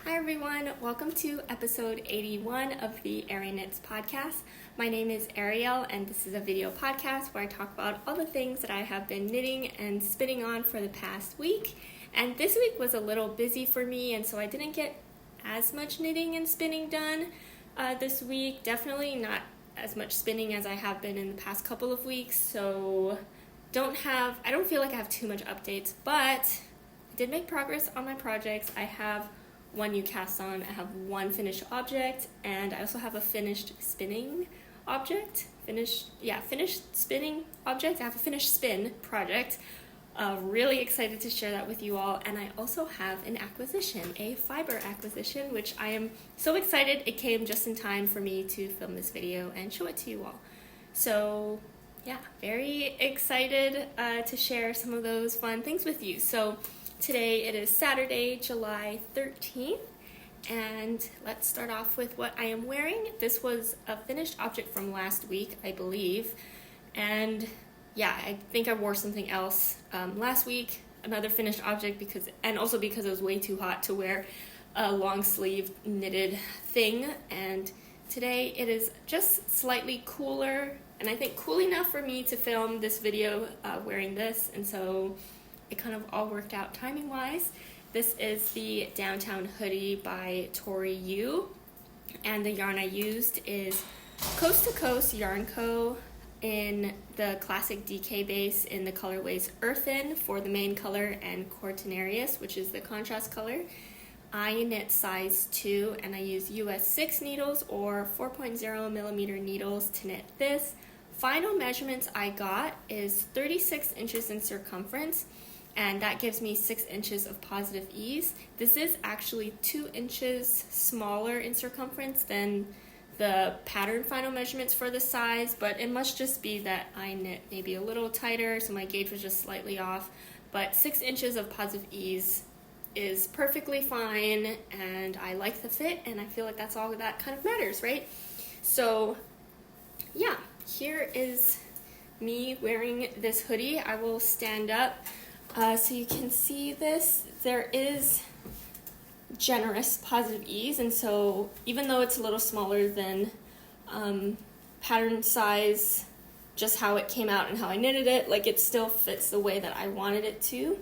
Hi everyone, welcome to episode 81 of the arieknits podcast. My name is Ariel and this is a video podcast where I talk about all the things that I have been knitting and spinning on for the past week. And this week was a little busy for me, and so I didn't get as much knitting and spinning done this week. Definitely not as much spinning as I have been in the past couple of weeks, so I don't feel like I have too much updates, but I did make progress on my projects. I have one new cast on, I have one finished object, and I also have a finished spinning object. Finished spinning object. I have a finished spin project. Really excited to share that with you all. And I also have an acquisition, a fiber acquisition, which I am so excited. It came just in time for me to film this video and show it to you all. So yeah, very excited to share some of those fun things with you. So today it is Saturday, July 13th, and let's start off with what I am wearing. This was a finished object from last week, I believe, and yeah, I think I wore something else last week, another finished object, because it was way too hot to wear a long sleeve knitted thing, and today it is just slightly cooler, and I think cool enough for me to film this video wearing this, and so it kind of all worked out timing wise. This is the Downtown Hoodie by Tori, and the yarn I used is Coast to Coast Yarn Co. in the classic DK base in the colorways Earthen for the main color and Cortinarius, which is the contrast color. I knit size 2 and I use US 6 needles or 4.0 millimeter needles to knit this. Final measurements I got is 36 inches in circumference, and that gives me 6 inches of positive ease. This is actually 2 inches smaller in circumference than the pattern final measurements for the size, but it must just be that I knit maybe a little tighter, so my gauge was just slightly off. But 6 inches of positive ease is perfectly fine, and I like the fit, and I feel like that's all that kind of matters, right? So yeah, here is me wearing this hoodie. I will stand up so you can see this. There is generous positive ease, and so even though it's a little smaller than pattern size, just how it came out and how I knitted it, like it still fits the way that I wanted it to.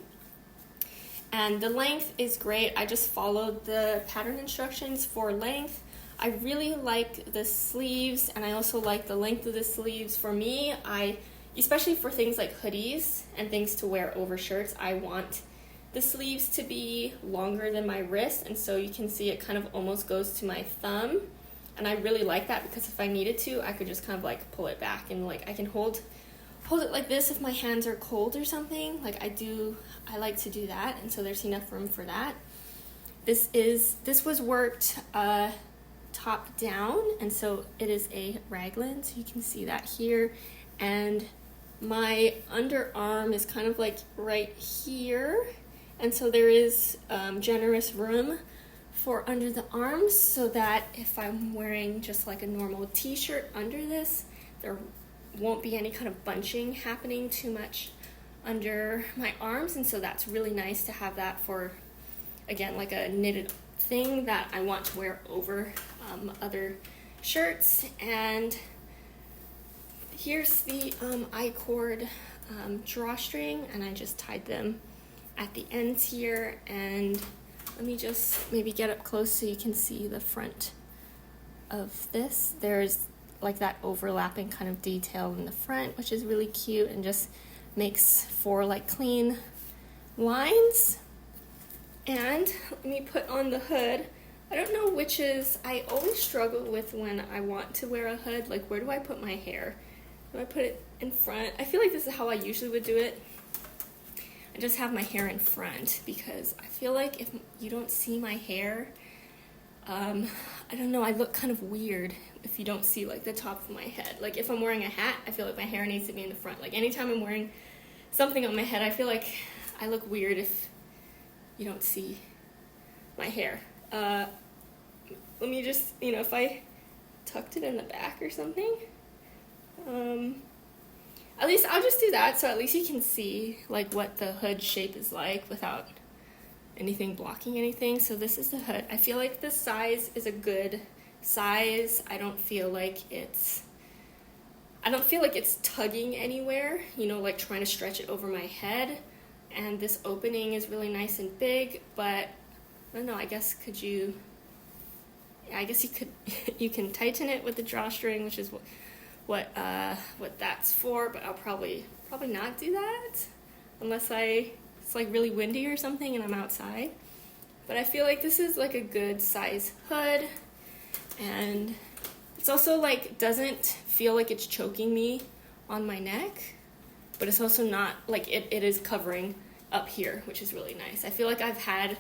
And the length is great. I just followed the pattern instructions for length. I really like the sleeves, and I also like the length of the sleeves. For me, especially for things like hoodies and things to wear over shirts, I want the sleeves to be longer than my wrist, and so you can see it kind of almost goes to my thumb, and I really like that because if I needed to, I could just kind of like pull it back, and like I can hold it like this if my hands are cold or something. Like I like to do that, and so there's enough room for that. This was worked top down, and so it is a raglan, so you can see that here, and my underarm is kind of like right here, and so there is generous room for under the arms, so that if I'm wearing just like a normal t-shirt under this, there won't be any kind of bunching happening too much under my arms, and so that's really nice to have that for, again, like a knitted thing that I want to wear over other shirts. And here's the I-cord drawstring, and I just tied them at the ends here, and let me just maybe get up close so you can see the front of this. There's like that overlapping kind of detail in the front, which is really cute and just makes for like clean lines. And let me put on the hood. I don't know I always struggle with when I want to wear a hood, like where do I put my hair? Do I put it in front? I feel like this is how I usually would do it. I just have my hair in front because I feel like if you don't see my hair, I don't know, I look kind of weird if you don't see like the top of my head. Like if I'm wearing a hat, I feel like my hair needs to be in the front. Like anytime I'm wearing something on my head, I feel like I look weird if you don't see my hair. Let me just, if I tucked it in the back or something, at least I'll just do that, so at least you can see like what the hood shape is like without anything blocking anything. So this is the hood. I feel like this size is a good size. I don't feel like it's tugging anywhere, you know, like trying to stretch it over my head. And this opening is really nice and big, but I don't know, I guess you can tighten it with the drawstring, which is what that's for, but I'll probably not do that unless it's like really windy or something and I'm outside. But I feel like this is like a good size hood, and it's also like doesn't feel like it's choking me on my neck, but it's also not like it is covering up here, which is really nice. I feel like I've had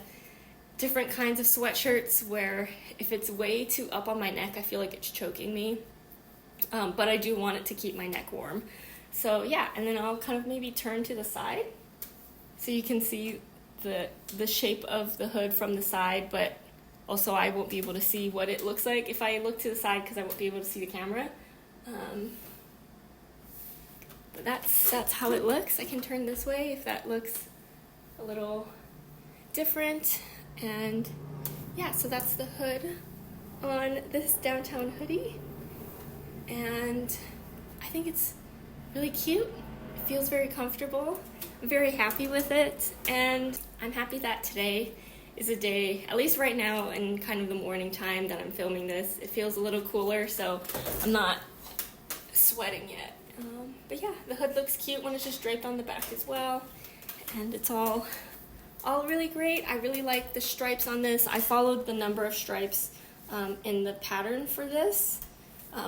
different kinds of sweatshirts where if it's way too up on my neck, I feel like it's choking me, but I do want it to keep my neck warm. So yeah, and then I'll kind of maybe turn to the side so you can see the shape of the hood from the side, but also I won't be able to see what it looks like if I look to the side because I won't be able to see the camera. But that's how it looks. I can turn this way if that looks a little different. And yeah, so that's the hood on this downtown hoodie, and I think it's really cute. It feels very comfortable. I'm very happy with it, and I'm happy that today is a day, at least right now in kind of the morning time that I'm filming this, it feels a little cooler, so I'm not sweating yet. But yeah, the hood looks cute when it's just draped on the back as well, and it's all really great. I really like the stripes on this. I followed the number of stripes in the pattern for this,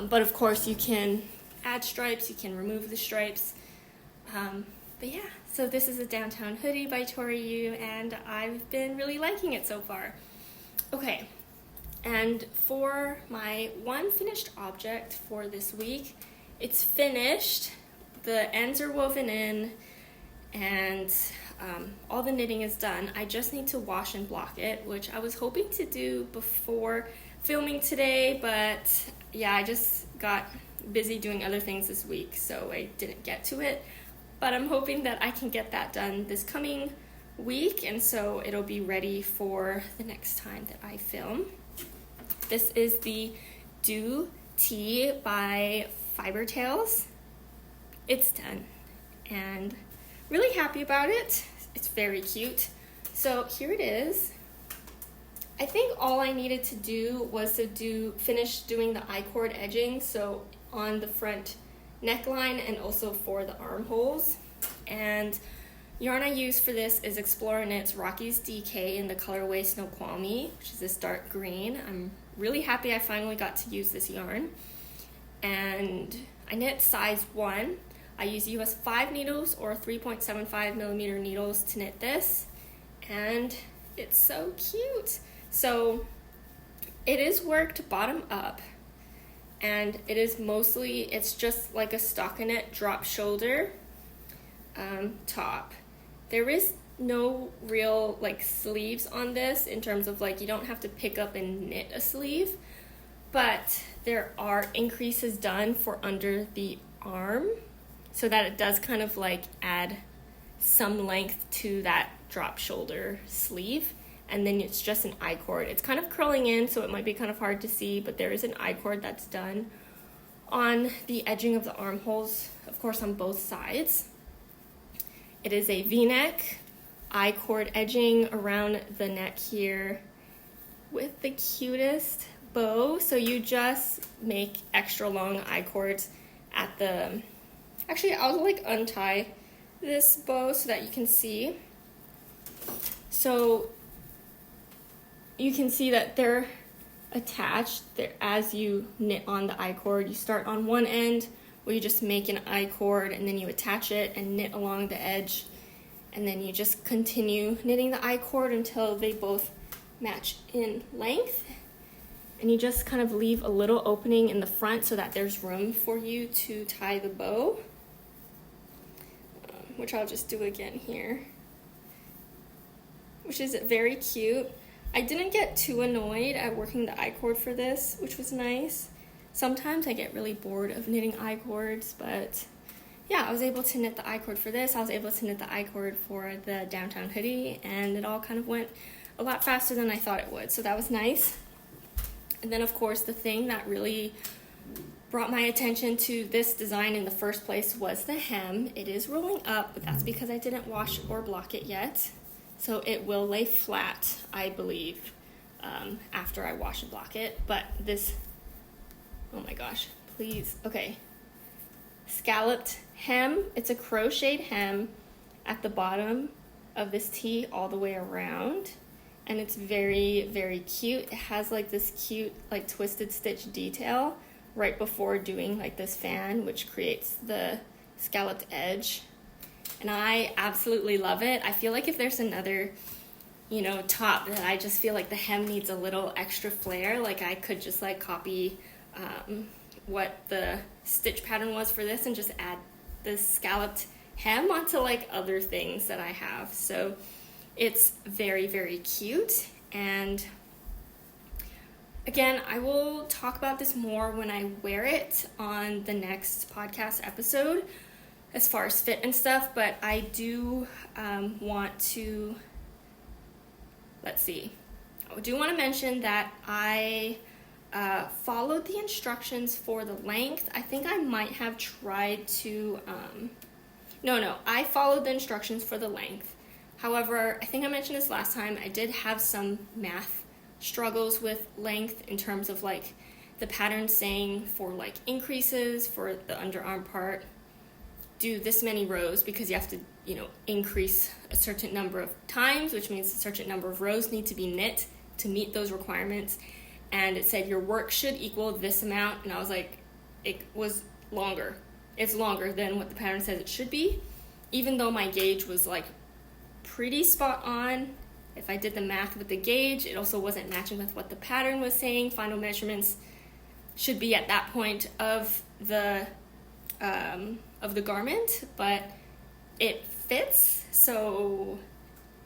but of course you can add stripes, you can remove the stripes. But yeah, so this is a downtown hoodie by Tori, and I've been really liking it so far. Okay, and for my one finished object for this week, it's finished. The ends are woven in, and all the knitting is done. I just need to wash and block it, which I was hoping to do before filming today, but yeah, I just got busy doing other things this week, so I didn't get to it. But I'm hoping that I can get that done this coming week, and so it'll be ready for the next time that I film. This is the Do Tea by Fiber Tales. It's done, and really happy about it. It's very cute. So here it is. I think all I needed to do was to finish doing the I-cord edging, so on the front neckline and also for the armholes. And yarn I use for this is Explorer Knits Rockies DK in the colorway Snoqualmie, which is this dark green. I'm really happy I finally got to use this yarn. And I knit size 1. I use US 5 needles or 3.75 millimeter needles to knit this, and it's so cute. So it is worked bottom up, and it's just like a stockinette drop shoulder top. There is no real like sleeves on this in terms of like you don't have to pick up and knit a sleeve, but there are increases done for under the arm so that it does kind of like add some length to that drop shoulder sleeve. And then it's just an I-cord. It's kind of curling in, so it might be kind of hard to see, but there is an I-cord that's done on the edging of the armholes, of course on both sides. It is a V-neck, I-cord edging around the neck here with the cutest bow. So you just make extra long I-cords at the... Actually, I'll like untie this bow so that you can see. So you can see that they're attached there as you knit on the I-cord. You start on one end where you just make an I-cord and then you attach it and knit along the edge, and then you just continue knitting the I-cord until they both match in length, and you just kind of leave a little opening in the front so that there's room for you to tie the bow, which I'll just do again here, which is very cute. I didn't get too annoyed at working the I-cord for this, which was nice. Sometimes I get really bored of knitting I-cords, but yeah, I was able to knit the I-cord for this. I was able to knit the I-cord for the downtown hoodie, and it all kind of went a lot faster than I thought it would, so that was nice. And then, of course, the thing that really brought my attention to this design in the first place was the hem. It is rolling up, but that's because I didn't wash or block it yet, so it will lay flat, I believe, after I wash and block it. But this, oh my gosh, please, okay. Scalloped hem. It's a crocheted hem at the bottom of this tee all the way around, and it's very, very cute. It has like this cute like twisted stitch detail right before doing like this fan, which creates the scalloped edge, and I absolutely love it. I feel like if there's another, you know, top that I just feel like the hem needs a little extra flair, like I could just like copy what the stitch pattern was for this and just add this scalloped hem onto like other things that I have. So it's very, very cute. And again, I will talk about this more when I wear it on the next podcast episode as far as fit and stuff, but I do want to, I do want to mention that I followed the instructions for the length. I think I might have tried to, I followed the instructions for the length. However, I think I mentioned this last time, I did have some math struggles with length in terms of like the pattern saying for like increases for the underarm part, do this many rows because you have to, you know, increase a certain number of times, which means a certain number of rows need to be knit to meet those requirements. And it said your work should equal this amount, and I was like, it was longer. It's longer than what the pattern says it should be, even though my gauge was like pretty spot on. If I did the math with the gauge, it also wasn't matching with what the pattern was saying. Final measurements should be at that point of the garment, but it fits, so,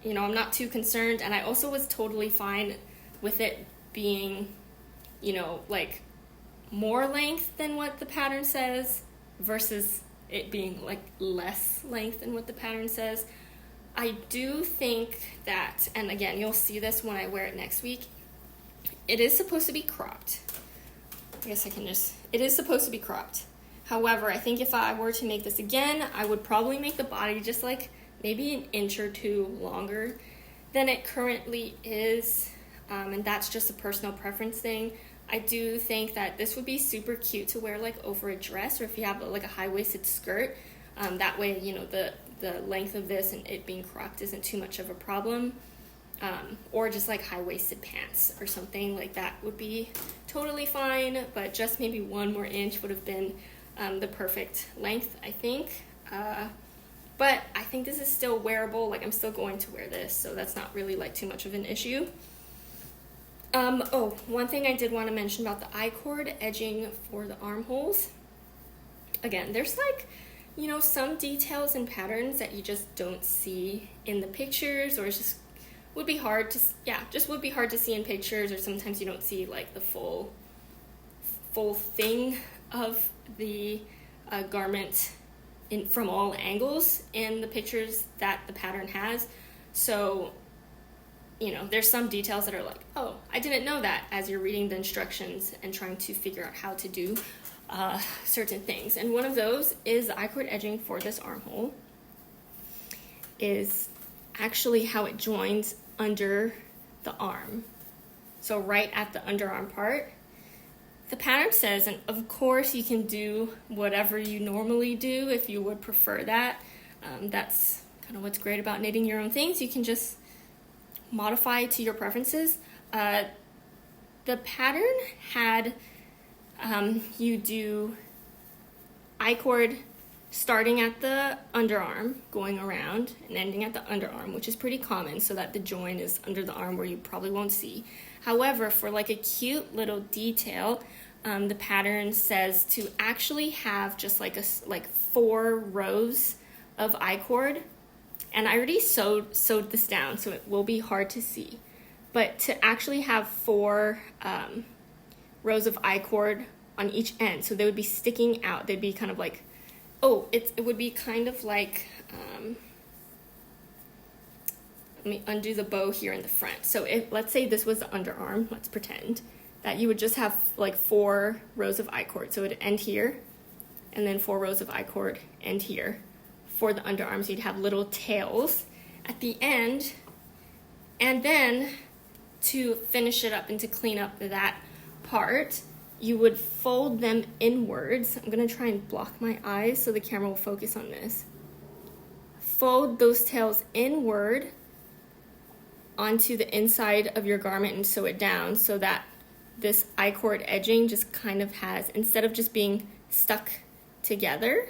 you know, I'm not too concerned. And I also was totally fine with it being, you know, like more length than what the pattern says versus it being like less length than what the pattern says. I do think that, and again, you'll see this when I wear it next week, it is supposed to be cropped. I guess it is supposed to be cropped. However, I think if I were to make this again, I would probably make the body just like maybe an inch or two longer than it currently is. And that's just a personal preference thing. I do think that this would be super cute to wear like over a dress, or if you have like a high-waisted skirt. That way, you know, the length of this and it being cropped isn't too much of a problem. Or just like high-waisted pants or something like that would be totally fine, but just maybe 1 more inch would have been the perfect length, I think. But I think this is still wearable. Like, I'm still going to wear this, so that's not really like too much of an issue. One thing I did want to mention about the I-cord edging for the armholes. Again, there's like, you know, some details and patterns that you just don't see in the pictures, or it's just would be hard to see in pictures, or sometimes you don't see like the full thing of the garment from all angles in the pictures that the pattern has. So, you know, there's some details that are like, oh, I didn't know that, as you're reading the instructions and trying to figure out how to do certain things. And one of those is the I-cord edging for this armhole is actually how it joins under the arm. So right at the underarm part, the pattern says, and of course you can do whatever you normally do if you would prefer that. That's kind of what's great about knitting your own things. You can just modify to your preferences. The pattern had you do I-cord starting at the underarm, going around, and ending at the underarm, which is pretty common, so that the join is under the arm where you probably won't see. However, for like a cute little detail, the pattern says to actually have just like 4 rows of I-cord. And I already sewed this down, so it will be hard to see. But to actually have 4 rows of I-cord on each end, so they would be sticking out. They'd be kind of like it would be kind of like, let me undo the bow here in the front. So if, let's say this was the underarm, let's pretend that you would just have like 4 rows of I-cord. So it would end here, and then 4 rows of I-cord end here. For the underarms, you'd have little tails at the end, and then to finish it up and to clean up that part, you would fold them inwards. I'm gonna try and block my eyes so the camera will focus on this. Fold those tails inward onto the inside of your garment and sew it down so that this I-cord edging just kind of has, instead of just being stuck together,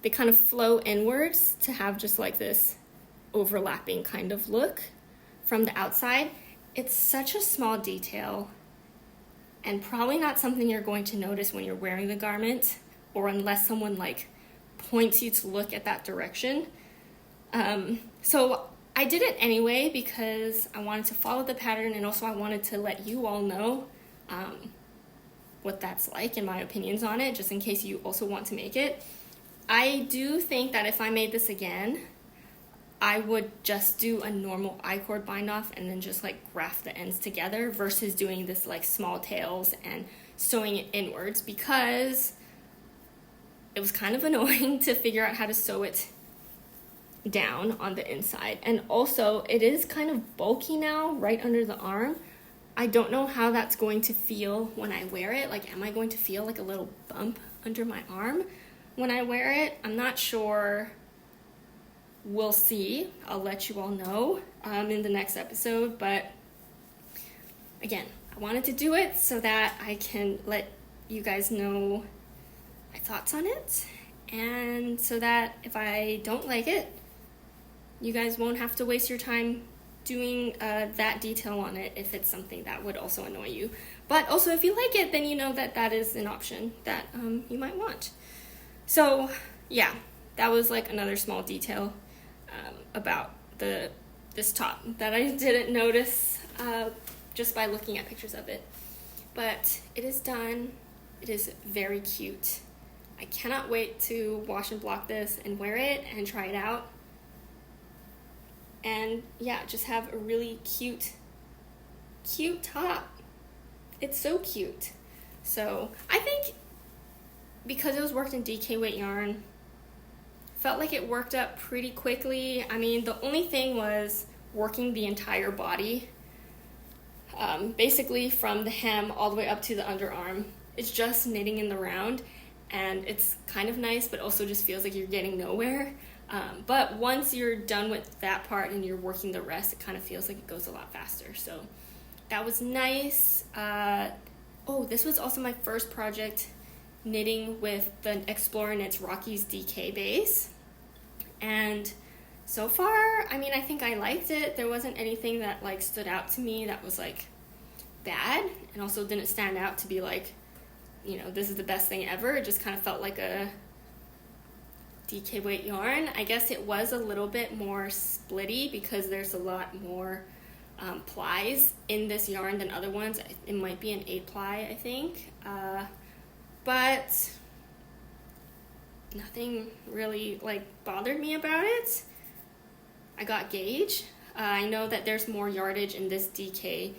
they kind of flow inwards to have just like this overlapping kind of look from the outside. It's such a small detail and probably not something you're going to notice when you're wearing the garment, or unless someone like points you to look at that direction. So I did it anyway because I wanted to follow the pattern, and also I wanted to let you all know what that's like and my opinions on it, just in case you also want to make it. I do think that if I made this again, I would just do a normal I-cord bind off and then just like graft the ends together versus doing this like small tails and sewing it inwards, because it was kind of annoying to figure out how to sew it down on the inside. And also it is kind of bulky now right under the arm. I don't know how that's going to feel when I wear it. Like, am I going to feel like a little bump under my arm when I wear it? I'm not sure. We'll see. I'll let you all know in the next episode. But again, I wanted to do it so that I can let you guys know my thoughts on it, and so that if I don't like it, you guys won't have to waste your time doing that detail on it if it's something that would also annoy you. But also, if you like it, then you know that that is an option that you might want. So yeah, that was like another small detail about this top that I didn't notice just by looking at pictures of it. But it is done. It is very cute. I cannot wait to wash and block this and wear it and try it out. And yeah, just have a really cute top. It's so cute. So I think because it was worked in DK weight yarn, felt like it worked up pretty quickly. I mean, the only thing was working the entire body, basically from the hem all the way up to the underarm. It's just knitting in the round, and it's kind of nice, but also just feels like you're getting nowhere. But once you're done with that part and you're working the rest, it kind of feels like it goes a lot faster. So that was nice. This was also my first project knitting with the Explorer Knits Rockies DK base. And so far, I mean, I think I liked it. There wasn't anything that like stood out to me that was like bad, and also didn't stand out to be like, you know, this is the best thing ever. It just kind of felt like a DK weight yarn. I guess it was a little bit more splitty because there's a lot more plies in this yarn than other ones. It might be an 8-ply, I think. But nothing really like bothered me about it. I got gauge. I know that there's more yardage in this DK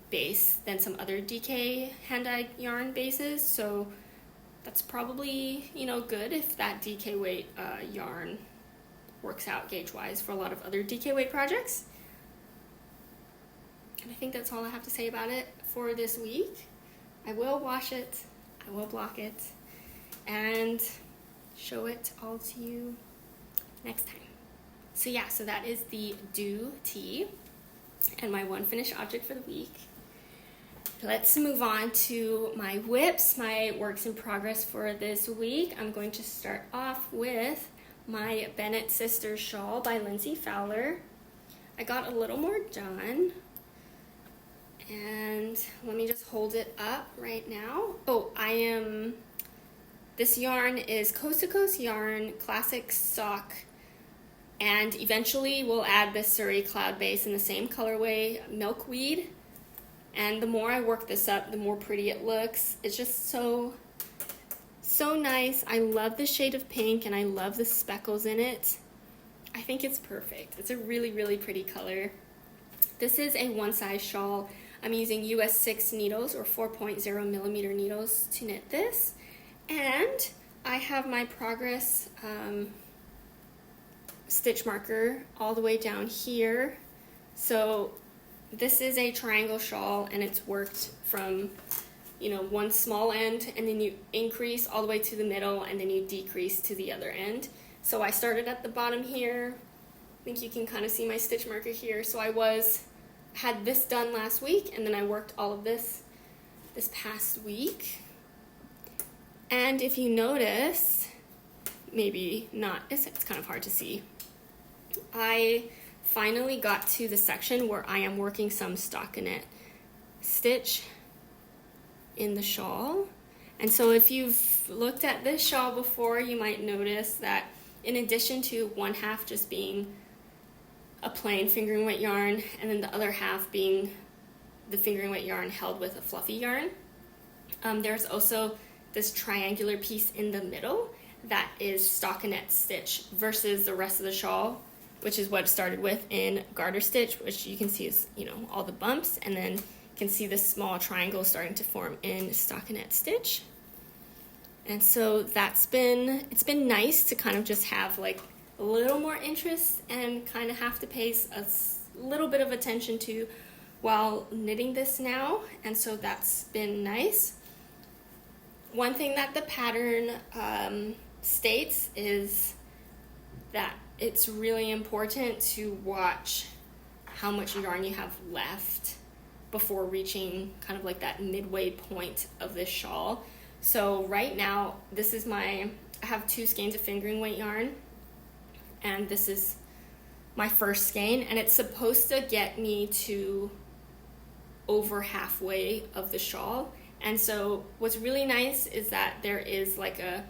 base than some other DK hand-dyed yarn bases, so that's probably, you know, good if that DK weight yarn works out gauge-wise for a lot of other DK weight projects. And I think that's all I have to say about it for this week. I will wash it, I will block it, and show it all to you next time. So yeah, so that is the Do Tee and my one finished object for the week. Let's move on to my whips, my works in progress for this week. I'm going to start off with my Bennett Sisters Shawl by Lindsey Fowler. I got a little more done, and let me just hold it up right now. This yarn is Coast to Coast Yarn Classic Sock, and eventually we'll add this Suri cloud base in the same colorway, Milkweed. And the more I work this up, the more pretty it looks. It's just so so nice. I love the shade of pink and I love the speckles in it. I think it's perfect. It's a really, really pretty color. This is a one size shawl. I'm using US 6 needles or 4.0 millimeter needles to knit this. And I have my progress stitch marker all the way down here. So this is a triangle shawl and it's worked from, you know, one small end and then you increase all the way to the middle and then you decrease to the other end. So I started at the bottom here. I think you can kind of see my stitch marker here. So I had this done last week and then I worked all of this past week. And if you notice, maybe not, it's kind of hard to see. I finally got to the section where I am working some stockinette stitch in the shawl. And so if you've looked at this shawl before, you might notice that in addition to one half just being a plain fingering weight yarn and then the other half being the fingering weight yarn held with a fluffy yarn, there's also this triangular piece in the middle that is stockinette stitch versus the rest of the shawl, which is what it started with in garter stitch, which you can see is, you know, all the bumps, and then you can see this small triangle starting to form in stockinette stitch. And so it's been nice to kind of just have like a little more interest and kind of have to pay a little bit of attention to while knitting this now, and so that's been nice. One thing that the pattern states is that it's really important to watch how much yarn you have left before reaching kind of like that midway point of this shawl. So right now, I have 2 skeins of fingering weight yarn, and this is my first skein, and it's supposed to get me to over halfway of the shawl. And so what's really nice is that there is like a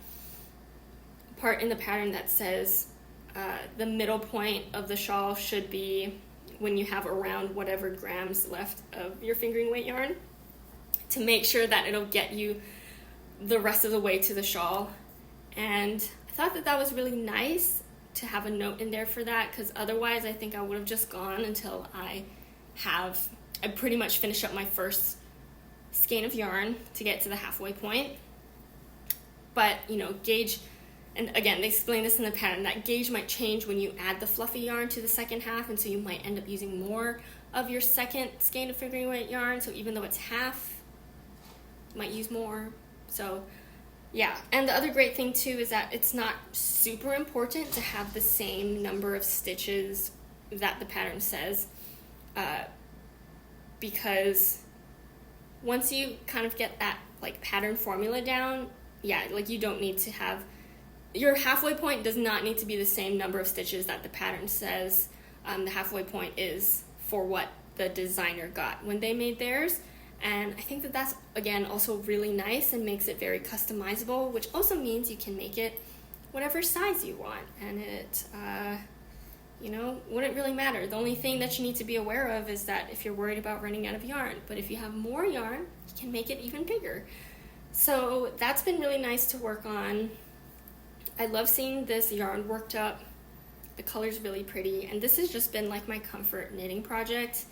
part in the pattern that says the middle point of the shawl should be when you have around whatever grams left of your fingering weight yarn, to make sure that it'll get you the rest of the way to the shawl. And I thought that that was really nice to have a note in there for that, because otherwise I think I would have just gone until I pretty much finished up my first skein of yarn to get to the halfway point. But, you know, gauge, and again, they explain this in the pattern, that gauge might change when you add the fluffy yarn to the second half, and so you might end up using more of your second skein of fingering weight yarn. So even though it's half, you might use more. So yeah, and the other great thing too is that it's not super important to have the same number of stitches that the pattern says, because once you kind of get that like pattern formula down, yeah, like you don't need to have, your halfway point does not need to be the same number of stitches that the pattern says. The halfway point is for what the designer got when they made theirs. And I think that that's, again, also really nice and makes it very customizable, which also means you can make it whatever size you want. And it, you know, wouldn't really matter. The only thing that you need to be aware of is that if you're worried about running out of yarn, but if you have more yarn, you can make it even bigger. So that's been really nice to work on. I love seeing this yarn worked up. The color's really pretty. And this has just been like my comfort knitting project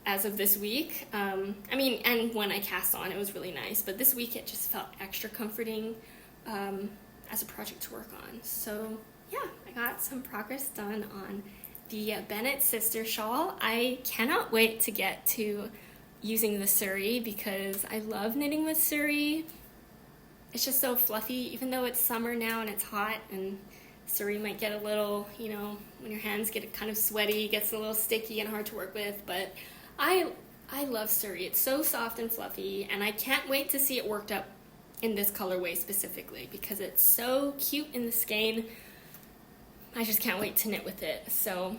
as of this week. I mean, and when I cast on, it was really nice, but this week it just felt extra comforting as a project to work on. So yeah, I got some progress done on the Bennett sister shawl. I cannot wait to get to using the Suri because I love knitting with Suri. It's just so fluffy, even though it's summer now and it's hot, and Suri might get a little, you know, when your hands get kind of sweaty, it gets a little sticky and hard to work with, but I love Suri. It's so soft and fluffy, and I can't wait to see it worked up in this colorway specifically because it's so cute in the skein. I just can't wait to knit with it. So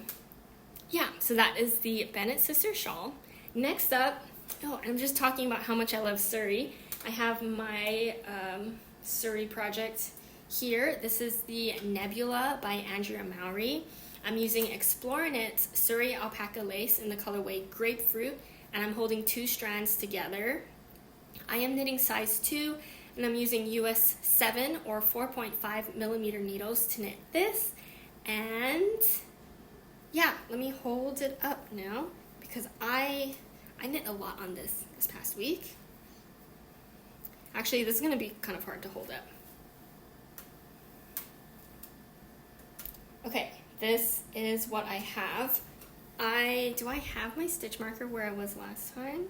yeah, so that is the Bennett sister shawl. Next up, I'm just talking about how much I love Suri. I have my Suri project here. This is the Nebula by Andrea Mowry. I'm using Explorer-Knits Suri Alpaca Lace in the colorway Grapefruit, and I'm holding 2 strands together. I am knitting size 2, and I'm using US 7 or 4.5 millimeter needles to knit this. And yeah, let me hold it up now because I knit a lot on this past week. Actually, this is going to be kind of hard to hold up. Okay, this is what I have. Do I have my stitch marker where I was last time?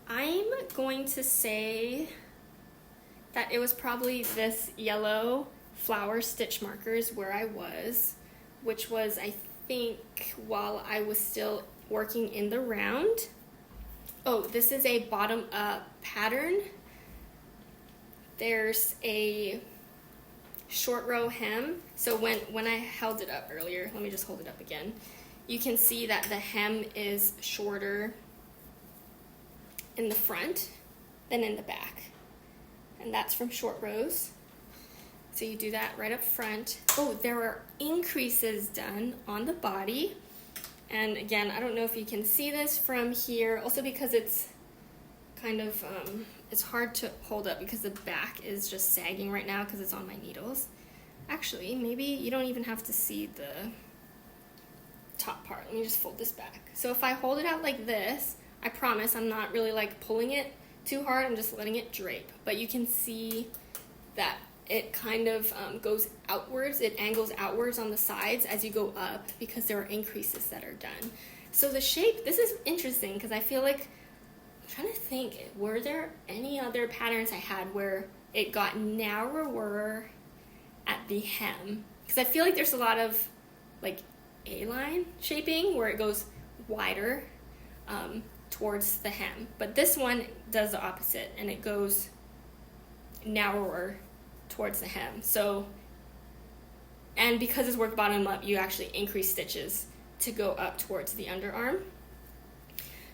I'm going to say that it was probably this yellow flower stitch markers where I was, which was, I think, while I was still working in the round. Oh, this is a bottom up pattern. There's a short row hem. So when I held it up earlier, let me just hold it up again. You can see that the hem is shorter in the front than in the back. And that's from short rows. So you do that right up front. Oh, there are increases done on the body. And again, I don't know if you can see this from here, also because it's kind of, it's hard to hold up because the back is just sagging right now because it's on my needles. Actually, maybe you don't even have to see the top part. Let me just fold this back. So if I hold it out like this, I promise I'm not really like pulling it too hard, I'm just letting it drape. But you can see that it kind of goes outwards, it angles outwards on the sides as you go up because there are increases that are done. So the shape, this is interesting because I feel like, I'm trying to think, were there any other patterns I had where it got narrower at the hem? Because I feel like there's a lot of like A-line shaping where it goes wider towards the hem. But this one does the opposite and it goes narrower towards the hem. So, and because it's worked bottom up, you actually increase stitches to go up towards the underarm.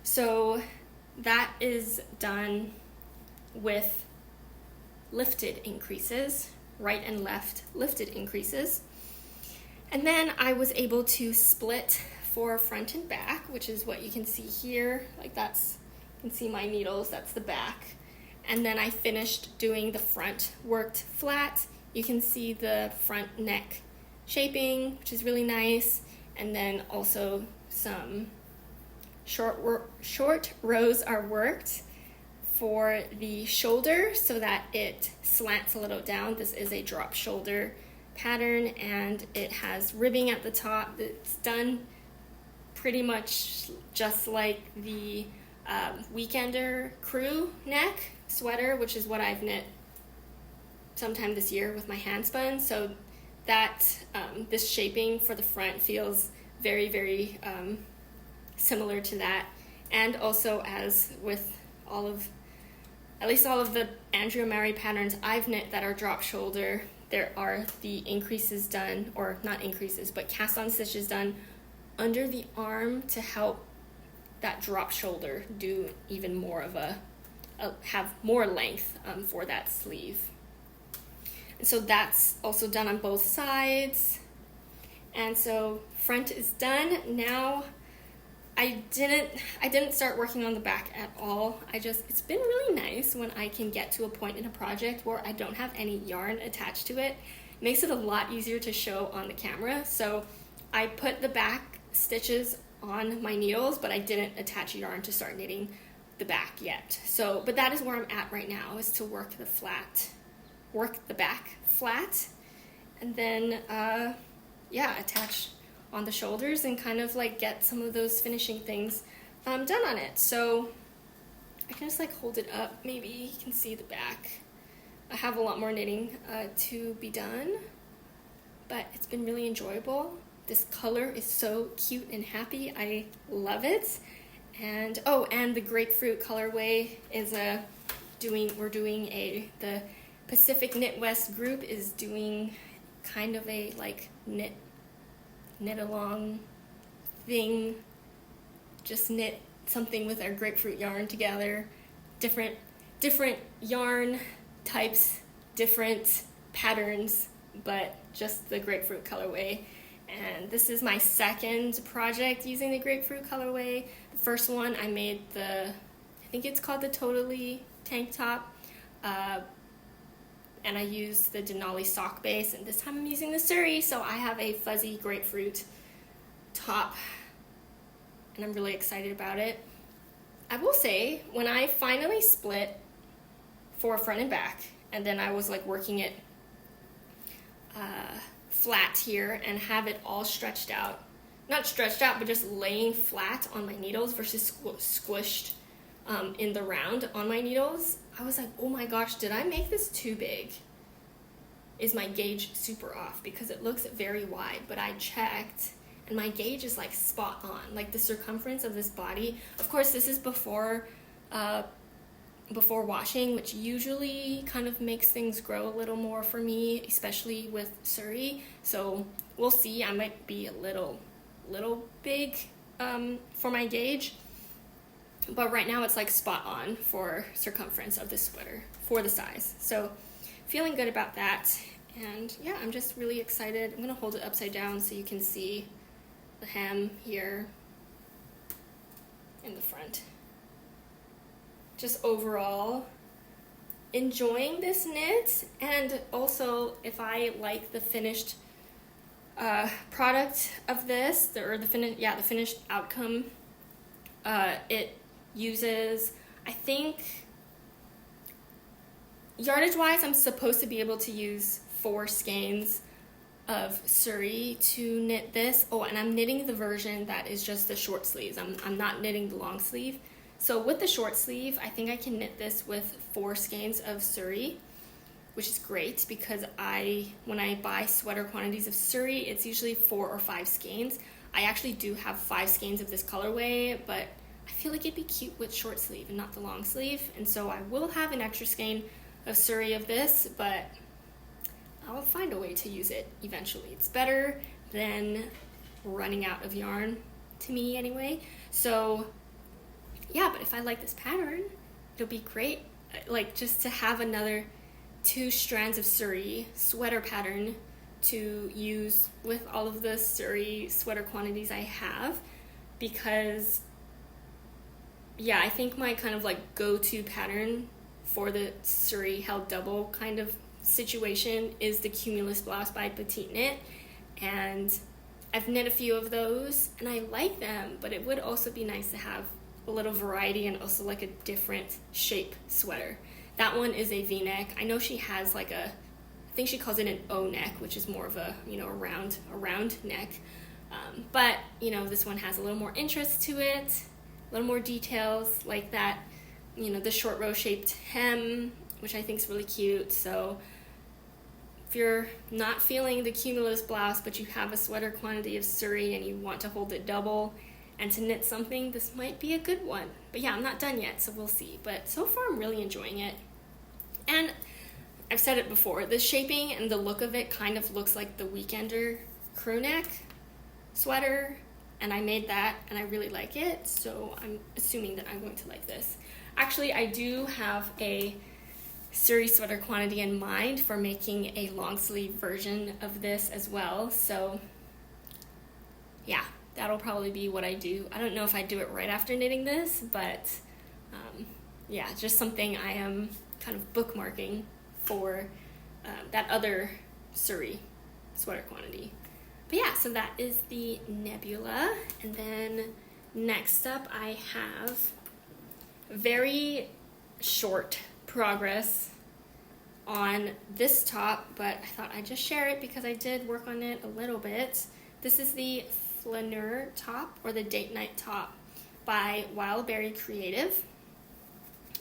So that is done with lifted increases, right and left lifted increases. And then I was able to split for front and back, which is what you can see here. Like that's, you can see my needles, that's the back. And then I finished doing the front worked flat. You can see the front neck shaping, which is really nice. And then also some short rows are worked for the shoulder so that it slants a little down. This is a drop shoulder pattern and it has ribbing at the top. It's done pretty much just like the Weekender crew neck sweater, which is what I've knit sometime this year with my hand spun. So that this shaping for the front feels very, very similar to that. And also, as with at least all of the Andrea Mowry patterns I've knit that are drop shoulder, there are the increases done, or not increases, but cast on stitches done under the arm to help that drop shoulder do even more of have more length for that sleeve. And so that's also done on both sides. And so front is done. Now I didn't start working on the back at all. It's been really nice when I can get to a point in a project where I don't have any yarn attached to it. It makes it a lot easier to show on the camera. So I put the back stitches on my needles, but I didn't attach yarn to start knitting the back yet. So, but that is where I'm at right now, is to work the back flat, and then attach on the shoulders and kind of like get some of those finishing things done on it. So I can just like hold it up, maybe you can see the back. I have a lot more knitting to be done, but it's been really enjoyable. This color is so cute and happy. I love it. And and the grapefruit colorway is the Pacific Knit West group is doing kind of a like knit along thing. Just knit something with our grapefruit yarn together. Different yarn types, different patterns, but just the grapefruit colorway. And this is my second project using the grapefruit colorway. The first one I made I think it's called the Totally tank top. and I used the Denali sock base, and this time I'm using the Suri, so I have a fuzzy grapefruit top, and I'm really excited about it. I will say, when I finally split for front and back, and then I was like working it flat here and have it all stretched out, not stretched out, but just laying flat on my needles versus squished in the round on my needles, I was like, oh my gosh, did I make this too big? Is my gauge super off? Because it looks very wide, but I checked and my gauge is like spot on. Like the circumference of this body, of course this is before washing, which usually kind of makes things grow a little more for me, especially with Suri. So we'll see. I might be a little big for my gauge, but right now it's like spot on for circumference of this sweater for the size. So feeling good about that. And yeah, I'm just really excited. I'm gonna hold it upside down so you can see the hem here in the front. Just overall enjoying this knit, and also if I like the finished product of this, the finished outcome, it uses, I think, yardage wise, I'm supposed to be able to use 4 skeins of Suri to knit this. Oh, and I'm knitting the version that is just the short sleeves. I'm not knitting the long sleeve. So with the short sleeve, I think I can knit this with 4 skeins of Suri, which is great because when I buy sweater quantities of Suri, it's usually 4 or 5 skeins. I actually do have 5 skeins of this colorway, but I feel like it'd be cute with short sleeve and not the long sleeve. And so I will have an extra skein of Suri of this, but I'll find a way to use it eventually. It's better than running out of yarn, to me anyway. So yeah, but if I like this pattern, it'll be great, like just to have another 2 strands of Suri sweater pattern to use with all of the Suri sweater quantities I have, because yeah, I think my kind of like go-to pattern for the Suri held double kind of situation is the Cumulus blouse by Petite Knit, and I've knit a few of those and I like them, but it would also be nice to have a little variety and also like a different shape sweater. That one is a V-neck. I know she has like I think she calls it an O neck, which is more of a, a round neck. But, this one has a little more interest to it, a little more details like that, the short row shaped hem, which I think is really cute. So if you're not feeling the Cumulus blouse, but you have a sweater quantity of Suri and you want to hold it double and to knit something, this might be a good one. But yeah, I'm not done yet, so we'll see. But so far, I'm really enjoying it. And I've said it before, the shaping and the look of it kind of looks like the Weekender crew neck sweater, and I made that, and I really like it, so I'm assuming that I'm going to like this. Actually, I do have a Suri sweater quantity in mind for making a long sleeve version of this as well, so yeah, that'll probably be what I do. I don't know if I do it right after knitting this, but yeah, just something I am kind of bookmarking for that other Suri sweater quantity. But yeah, so that is the Nebula. And then next up I have very short progress on this top, but I thought I'd just share it because I did work on it a little bit. This is the Flaneur top, or the Date Night top by Whileberry Creative.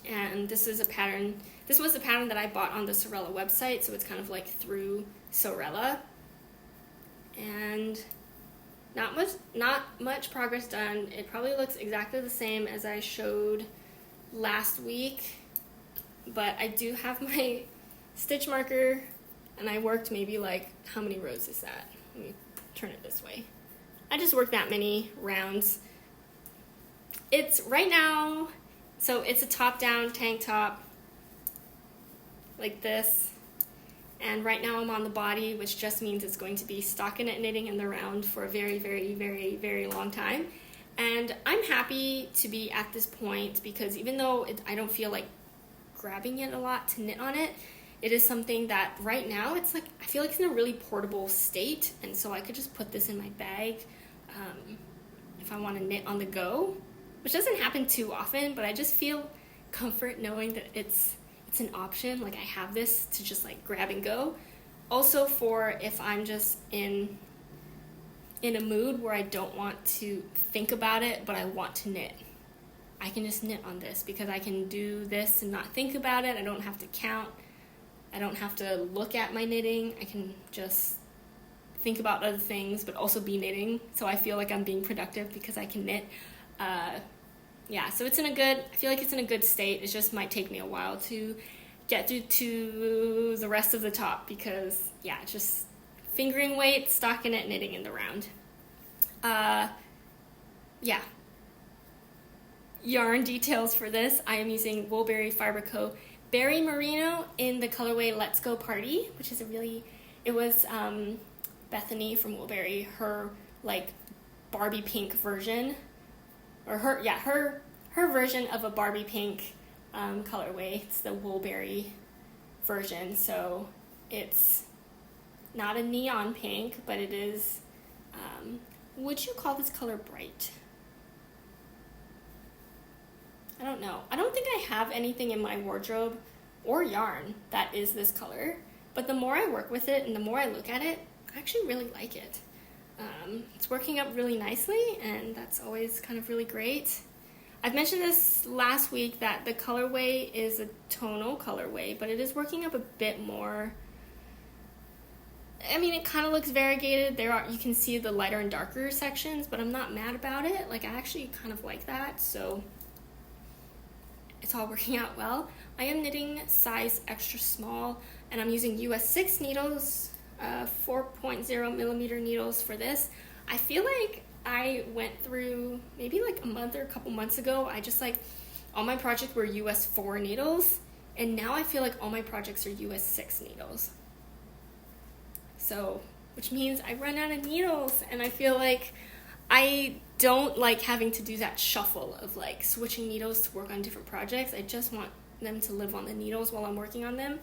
And this is a pattern, this was a pattern that I bought on the Sorella website, so it's kind of like through Sorella. And not much progress done. It probably looks exactly the same as I showed last week, but I do have my stitch marker, and I worked maybe like, how many rows is that? Let me turn it this way. I just worked that many rounds. It's right now, so it's a top-down tank top like this, and right now I'm on the body, which just means it's going to be stockinette knitting in the round for a very, very, very, very long time. And I'm happy to be at this point because even though I don't feel like grabbing it a lot to knit on it. It is something that right now it's like, I feel like it's in a really portable state, and so I could just put this in my bag if I want to knit on the go, which doesn't happen too often, but I just feel comfort knowing that it's an option. Like I have this to just like grab and go. Also for if I'm just in a mood where I don't want to think about it, but I want to knit. I can just knit on this because I can do this and not think about it. I don't have to count. I don't have to look at my knitting. I can just think about other things, but also be knitting. So I feel like I'm being productive because I can knit. So I feel like it's in a good state. It just might take me a while to get through to the rest of the top because, just fingering weight, stockinette, knitting in the round. Yarn details for this. I am using Woolberry Fiber Co. Berry Merino in the colorway Let's Go Party, which is it was Bethany from Woolberry, her like Barbie pink version, or her version of a Barbie pink colorway. It's the Woolberry version, so it's not a neon pink, but it is, would you call this color bright? I don't know. I don't think I have anything in my wardrobe or yarn that is this color, but the more I work with it and the more I look at it, I actually really like it. It's working up really nicely, and that's always kind of really great. I've mentioned this last week that the colorway is a tonal colorway, but it is working up a bit more. I mean, it kind of looks variegated. You can see the lighter and darker sections, but I'm not mad about it. Like, I actually kind of like that, so it's all working out well. I am knitting size extra small, and I'm using US 6 needles, 4.0 millimeter needles for this. I feel like I went through maybe like a month or a couple months ago, I just like, all my projects were US 4 needles, and now I feel like all my projects are US 6 needles. So, which means I run out of needles, and I feel like I don't like having to do that shuffle of like switching needles to work on different projects. I just want them to live on the needles while I'm working on them.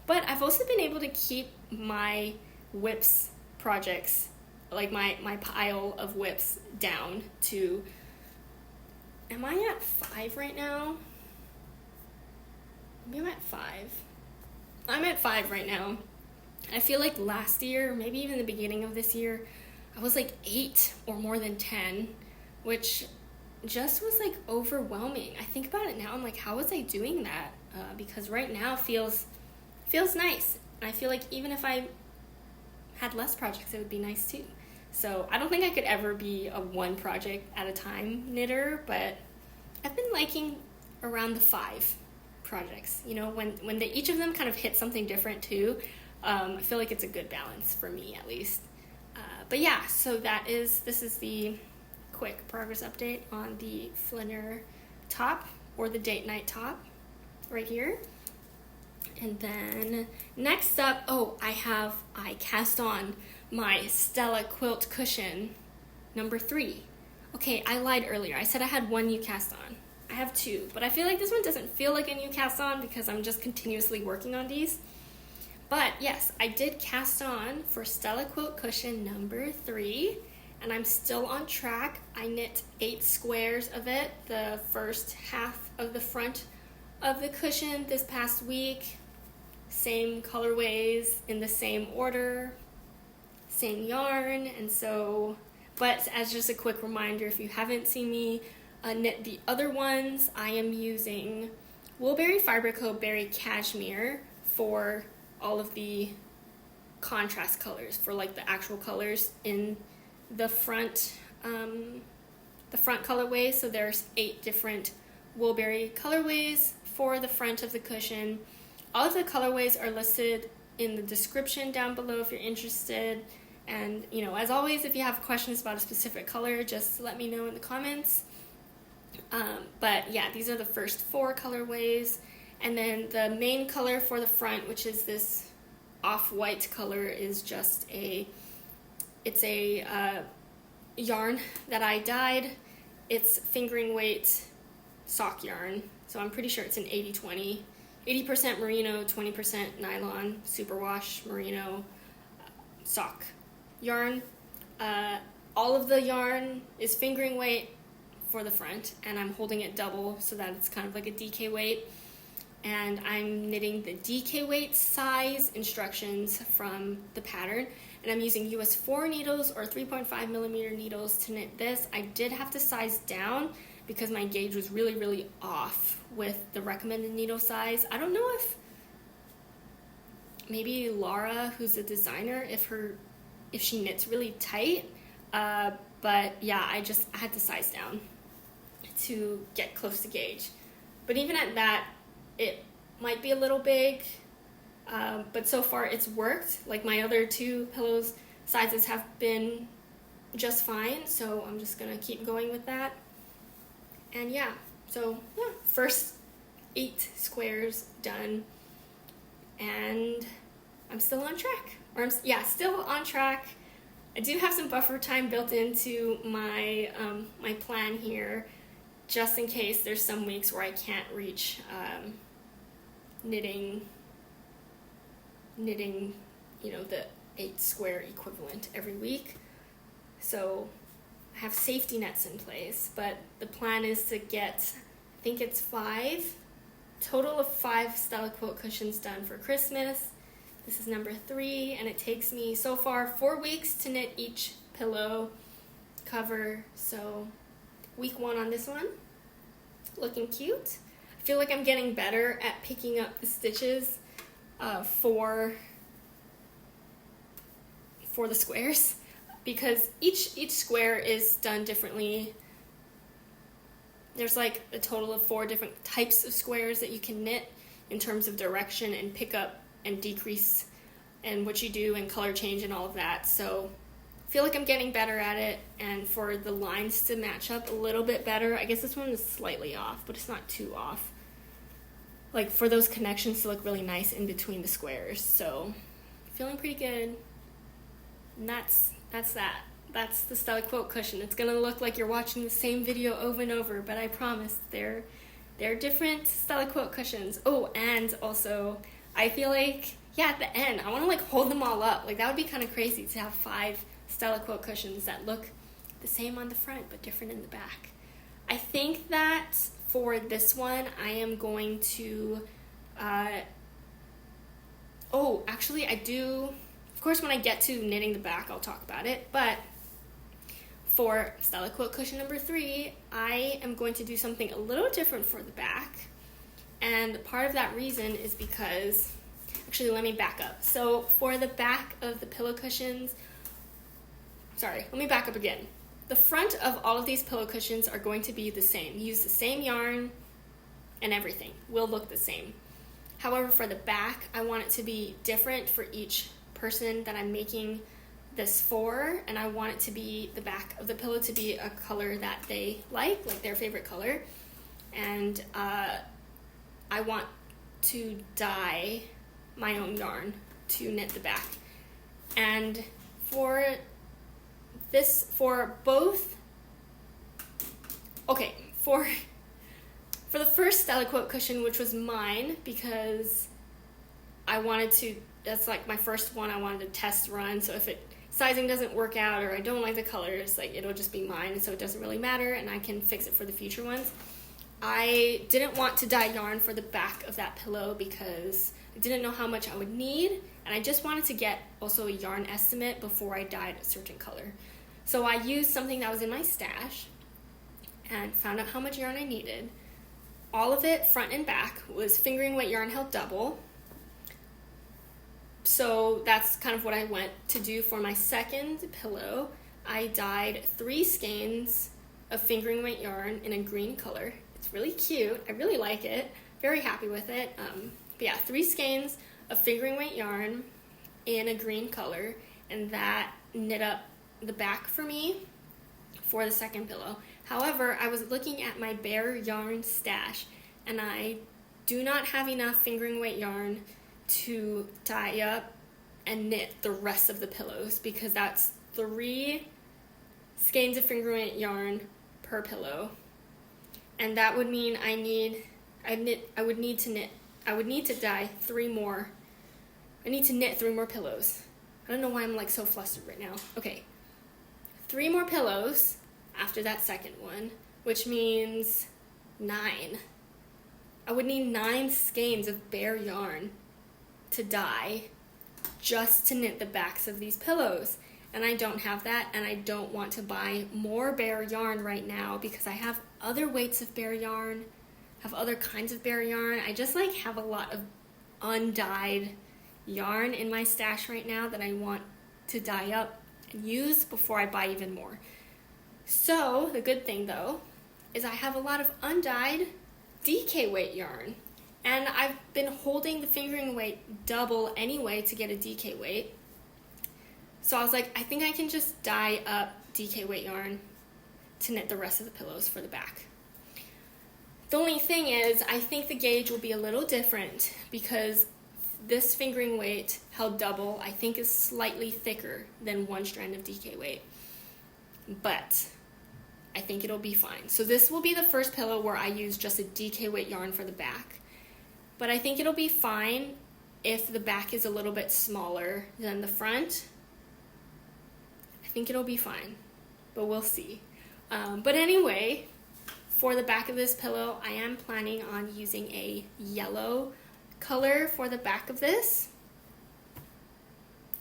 But I've also been able to keep my whips projects, like my pile of whips, down to, am I at 5 right now? Maybe I'm at 5. I'm at 5 right now. I feel like last year, maybe even the beginning of this year, I was like 8 or more than 10, which just was like overwhelming. I think about it now, I'm like, how was I doing that? Because right now feels nice. And I feel like even if I had less projects, it would be nice too. So I don't think I could ever be a one project at a time knitter, but I've been liking around the 5 projects. You know, when each of them kind of hit something different too, I feel like it's a good balance for me at least. But yeah, so this is the quick progress update on the Flaneur top, or the date night top right here. And then next up, I cast on my Stella quilt cushion number 3. Okay, I lied earlier. I said I had 1 new cast on. I have 2, but I feel like this one doesn't feel like a new cast on because I'm just continuously working on these. But yes, I did cast on for Stella quilt cushion number 3, and I'm still on track. I knit 8 squares of it, the first half of the front of the cushion this past week. Same colorways, in the same order, same yarn, and so, but as just a quick reminder, if you haven't seen me knit the other ones, I am using Woolberry Fiber Co. Berry Cashmere for all of the contrast colors, for like the actual colors in the front colorway. So there's 8 different Woolberry colorways for the front of the cushion. All of the colorways are listed in the description down below if you're interested. And, you know, as always, if you have questions about a specific color, just let me know in the comments. But yeah, these are the first 4 colorways. And then the main color for the front, which is this off-white color, is just it's a yarn that I dyed. It's fingering weight sock yarn. So I'm pretty sure it's an 80-20 80% merino, 20% nylon, superwash merino sock yarn. All of the yarn is fingering weight for the front, and I'm holding it double so that it's kind of like a DK weight. And I'm knitting the DK weight size instructions from the pattern, and I'm using US 4 needles or 3.5 millimeter needles to knit this. I did have to size down because my gauge was really off with the recommended needle size. I don't know if maybe Laura, who's a designer, if she knits really tight, but yeah, I had to size down to get close to gauge. But even at that, it might be a little big, but so far it's worked. Like my other 2 pillows sizes have been just fine, so I'm just gonna keep going with that. And yeah, so yeah, first 8 squares done, and I'm still on track. Still on track. I do have some buffer time built into my my plan here, just in case there's some weeks where I can't reach knitting, the 8 square equivalent every week. So I have safety nets in place, but the plan is to get, I think it's 5, total of 5 Stella quilt cushions done for Christmas. This is number 3, and it takes me so far 4 weeks to knit each pillow cover. So week 1 on this one, looking cute. I feel like I'm getting better at picking up the stitches for the squares, because each square is done differently. There's like a total of 4 different types of squares that you can knit in terms of direction and pick up and decrease and what you do and color change and all of that. So I feel like I'm getting better at it, and for the lines to match up a little bit better. I guess this one is slightly off, but it's not too off. Like for those connections to look really nice in between the squares. So feeling pretty good. And that's that. That's the Stella quilt cushion. It's gonna look like you're watching the same video over and over, but I promise they're different Stella quilt cushions. Oh, and also I feel like, yeah, at the end I want to like hold them all up. Like that would be kind of crazy to have 5 Stella quilt cushions that look the same on the front but different in the back. I think that for this one I am going to actually I do, of course when I get to knitting the back I'll talk about it, but for Stella quilt cushion number 3 I am going to do something a little different for the back. And part of that reason is because, actually let me back up. So for the back of the pillow cushions, let me back up again. The front of all of these pillow cushions are going to be the same. Use the same yarn and everything will look the same. However, for the back, I want it to be different for each person that I'm making this for, and I want it to be, the back of the pillow to be a color that they like their favorite color. And I want to dye my own yarn to knit the back. And for the first Stella quilt cushion, which was mine because I wanted to, that's like my first one, I wanted to test run, so if sizing doesn't work out or I don't like the colors, like it'll just be mine, and so it doesn't really matter and I can fix it for the future ones. I didn't want to dye yarn for the back of that pillow because I didn't know how much I would need, and I just wanted to get also a yarn estimate before I dyed a certain color. So I used something that was in my stash and found out how much yarn I needed. All of it, front and back, was fingering weight yarn held double. So that's kind of what I went to do for my second pillow. I dyed 3 skeins of fingering weight yarn in a green color. It's really cute. I really like it. Very happy with it. But yeah, 3 skeins of fingering weight yarn in a green color, and that knit up the back for me for the second pillow. However, I was looking at my bare yarn stash, and I do not have enough fingering weight yarn to dye up and knit the rest of the pillows, because that's 3 skeins of fingering weight yarn per pillow. And that would mean I would need to knit I would need to dye 3 more. I need to knit 3 more pillows. I don't know why I'm like so flustered right now. Okay, 3 more pillows after that second one, which means 9. I would need 9 skeins of bare yarn to dye just to knit the backs of these pillows. And I don't have that, and I don't want to buy more bare yarn right now because I have other weights of bare yarn, have other kinds of bare yarn. I just like have a lot of undyed yarn in my stash right now that I want to dye up and use before I buy even more. So the good thing though is I have a lot of undyed DK weight yarn, and I've been holding the fingering weight double anyway to get a DK weight. So I was like, I think I can just dye up DK weight yarn to knit the rest of the pillows for the back. The only thing is, I think the gauge will be a little different because this fingering weight held double, I think, is slightly thicker than 1 strand of DK weight. But I think it'll be fine. So this will be the first pillow where I use just a DK weight yarn for the back. But I think it'll be fine if the back is a little bit smaller than the front. I think it'll be fine, but we'll see. But anyway, for the back of this pillow, I am planning on using a yellow color for the back of this.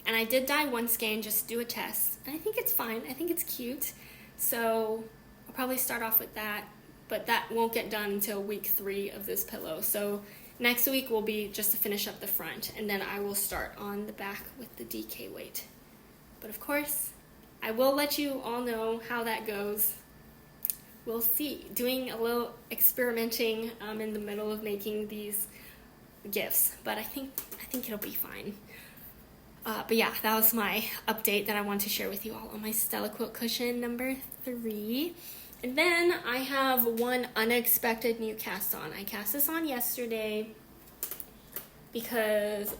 And I did dye 1 skein just to do a test. And I think it's fine. I think it's cute. So I'll probably start off with that. But that won't get done until week 3 of this pillow. So next week will be just to finish up the front. And then I will start on the back with the DK weight. But of course, I will let you all know how that goes. We'll see. Doing a little experimenting in the middle of making these gifts, but I think it'll be fine. But yeah, that was my update that I want to share with you all on my Stella quilt cushion number 3. And then I have one unexpected new cast on. I cast this on yesterday because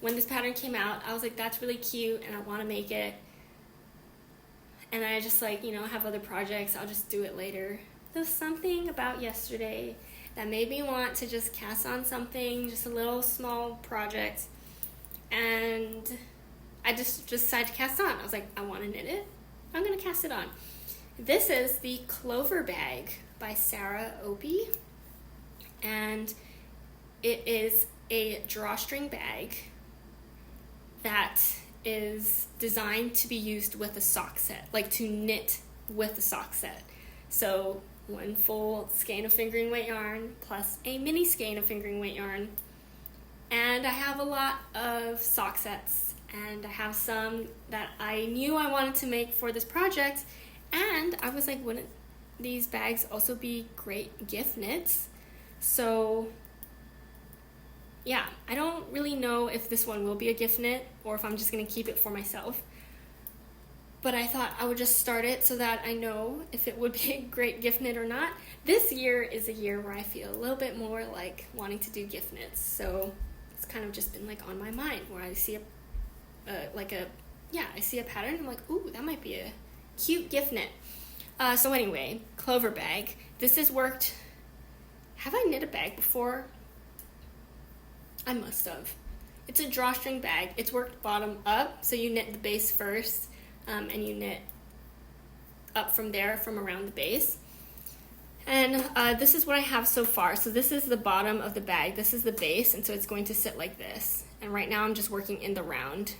when this pattern came out, I was like, that's really cute and I want to make it. And I just like, have other projects. I'll just do it later. There's something about yesterday that made me want to just cast on something, just a little small project. And I just decided to cast on. I was like, I want to knit it. I'm going to cast it on. This is the Clover bag by Sarah Opie. And it is a drawstring bag that is designed to be used with a sock set, like to knit with a sock set. So 1 full skein of fingering weight yarn plus a mini skein of fingering weight yarn. And I have a lot of sock sets, and I have some that I knew I wanted to make for this project, and I was like, wouldn't these bags also be great gift knits? So yeah, I don't really know if this one will be a gift knit or if I'm just going to keep it for myself. But I thought I would just start it so that I know if it would be a great gift knit or not. This year is a year where I feel a little bit more like wanting to do gift knits. So it's kind of just been like on my mind where I see I see a pattern. I'm like, ooh, that might be a cute gift knit. So anyway, Clover bag. This has worked. Have I knit a bag before? I must have. It's a drawstring bag. It's worked bottom up, so you knit the base first, and you knit up from there, from around the base. And this is what I have so far. So this is the bottom of the bag. This is the base, and so it's going to sit like this. And right now I'm just working in the round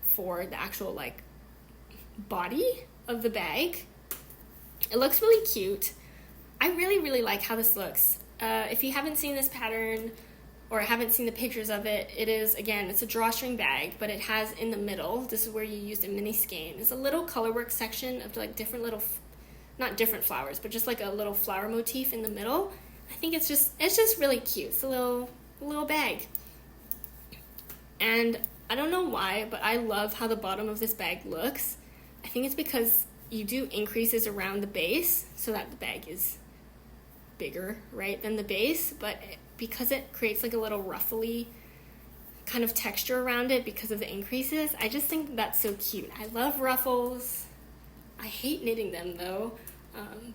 for the actual like body of the bag. It looks really cute. I really, really like how this looks. If you haven't seen this pattern or haven't seen the pictures of it, it is, again, it's a drawstring bag, but it has in the middle, this is where you use a mini skein. It's a little colorwork section of like different little, not different flowers, but just like a little flower motif in the middle. I think it's just really cute. It's a little bag. And I don't know why, but I love how the bottom of this bag looks. I think it's because you do increases around the base so that the bag is bigger, right, than the base, but because it creates like a little ruffly kind of texture around it because of the increases, I just think that's so cute. I love ruffles. I hate knitting them though.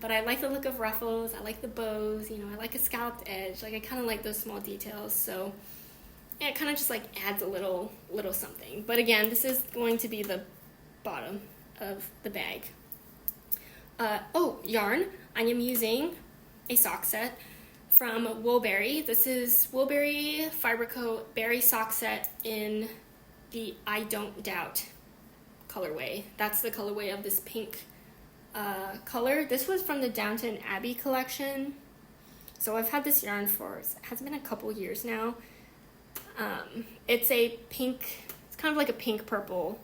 But I like the look of ruffles, I like the bows, I like a scalloped edge, like I kind of like those small details, so yeah, it kind of just like adds a little something. But again, this is going to be the bottom of the bag. Yarn. I am using a sock set from Woolberry. This is Woolberry Fibercoat Berry sock set in the I Don't Doubt colorway. That's the colorway of this pink color. This was from the Downton Abbey collection. So I've had this yarn for, it has been a couple years now. It's a pink, it's kind of like a pink purple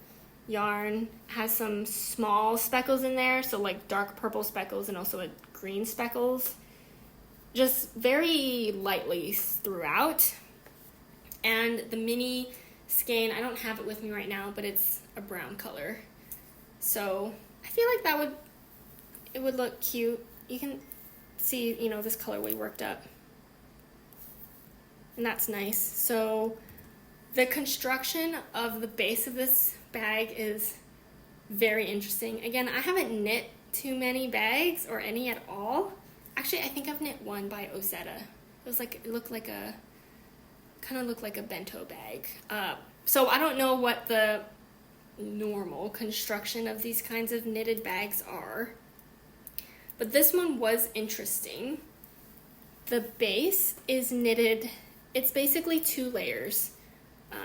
yarn. Has some small speckles in there, so like dark purple speckles and also a green speckles. Just very lightly throughout. And the mini skein, I don't have it with me right now, but it's a brown color. So I feel like it would look cute. You can see, this colorway worked up. And that's nice. So the construction of the base of this bag is very interesting. Again, I haven't knit too many bags or any at all. Actually, I think I've knit one by Ozetta. It looked like a bento bag. So I don't know what the normal construction of these kinds of knitted bags are. But this one was interesting. The base is knitted, it's basically 2 layers.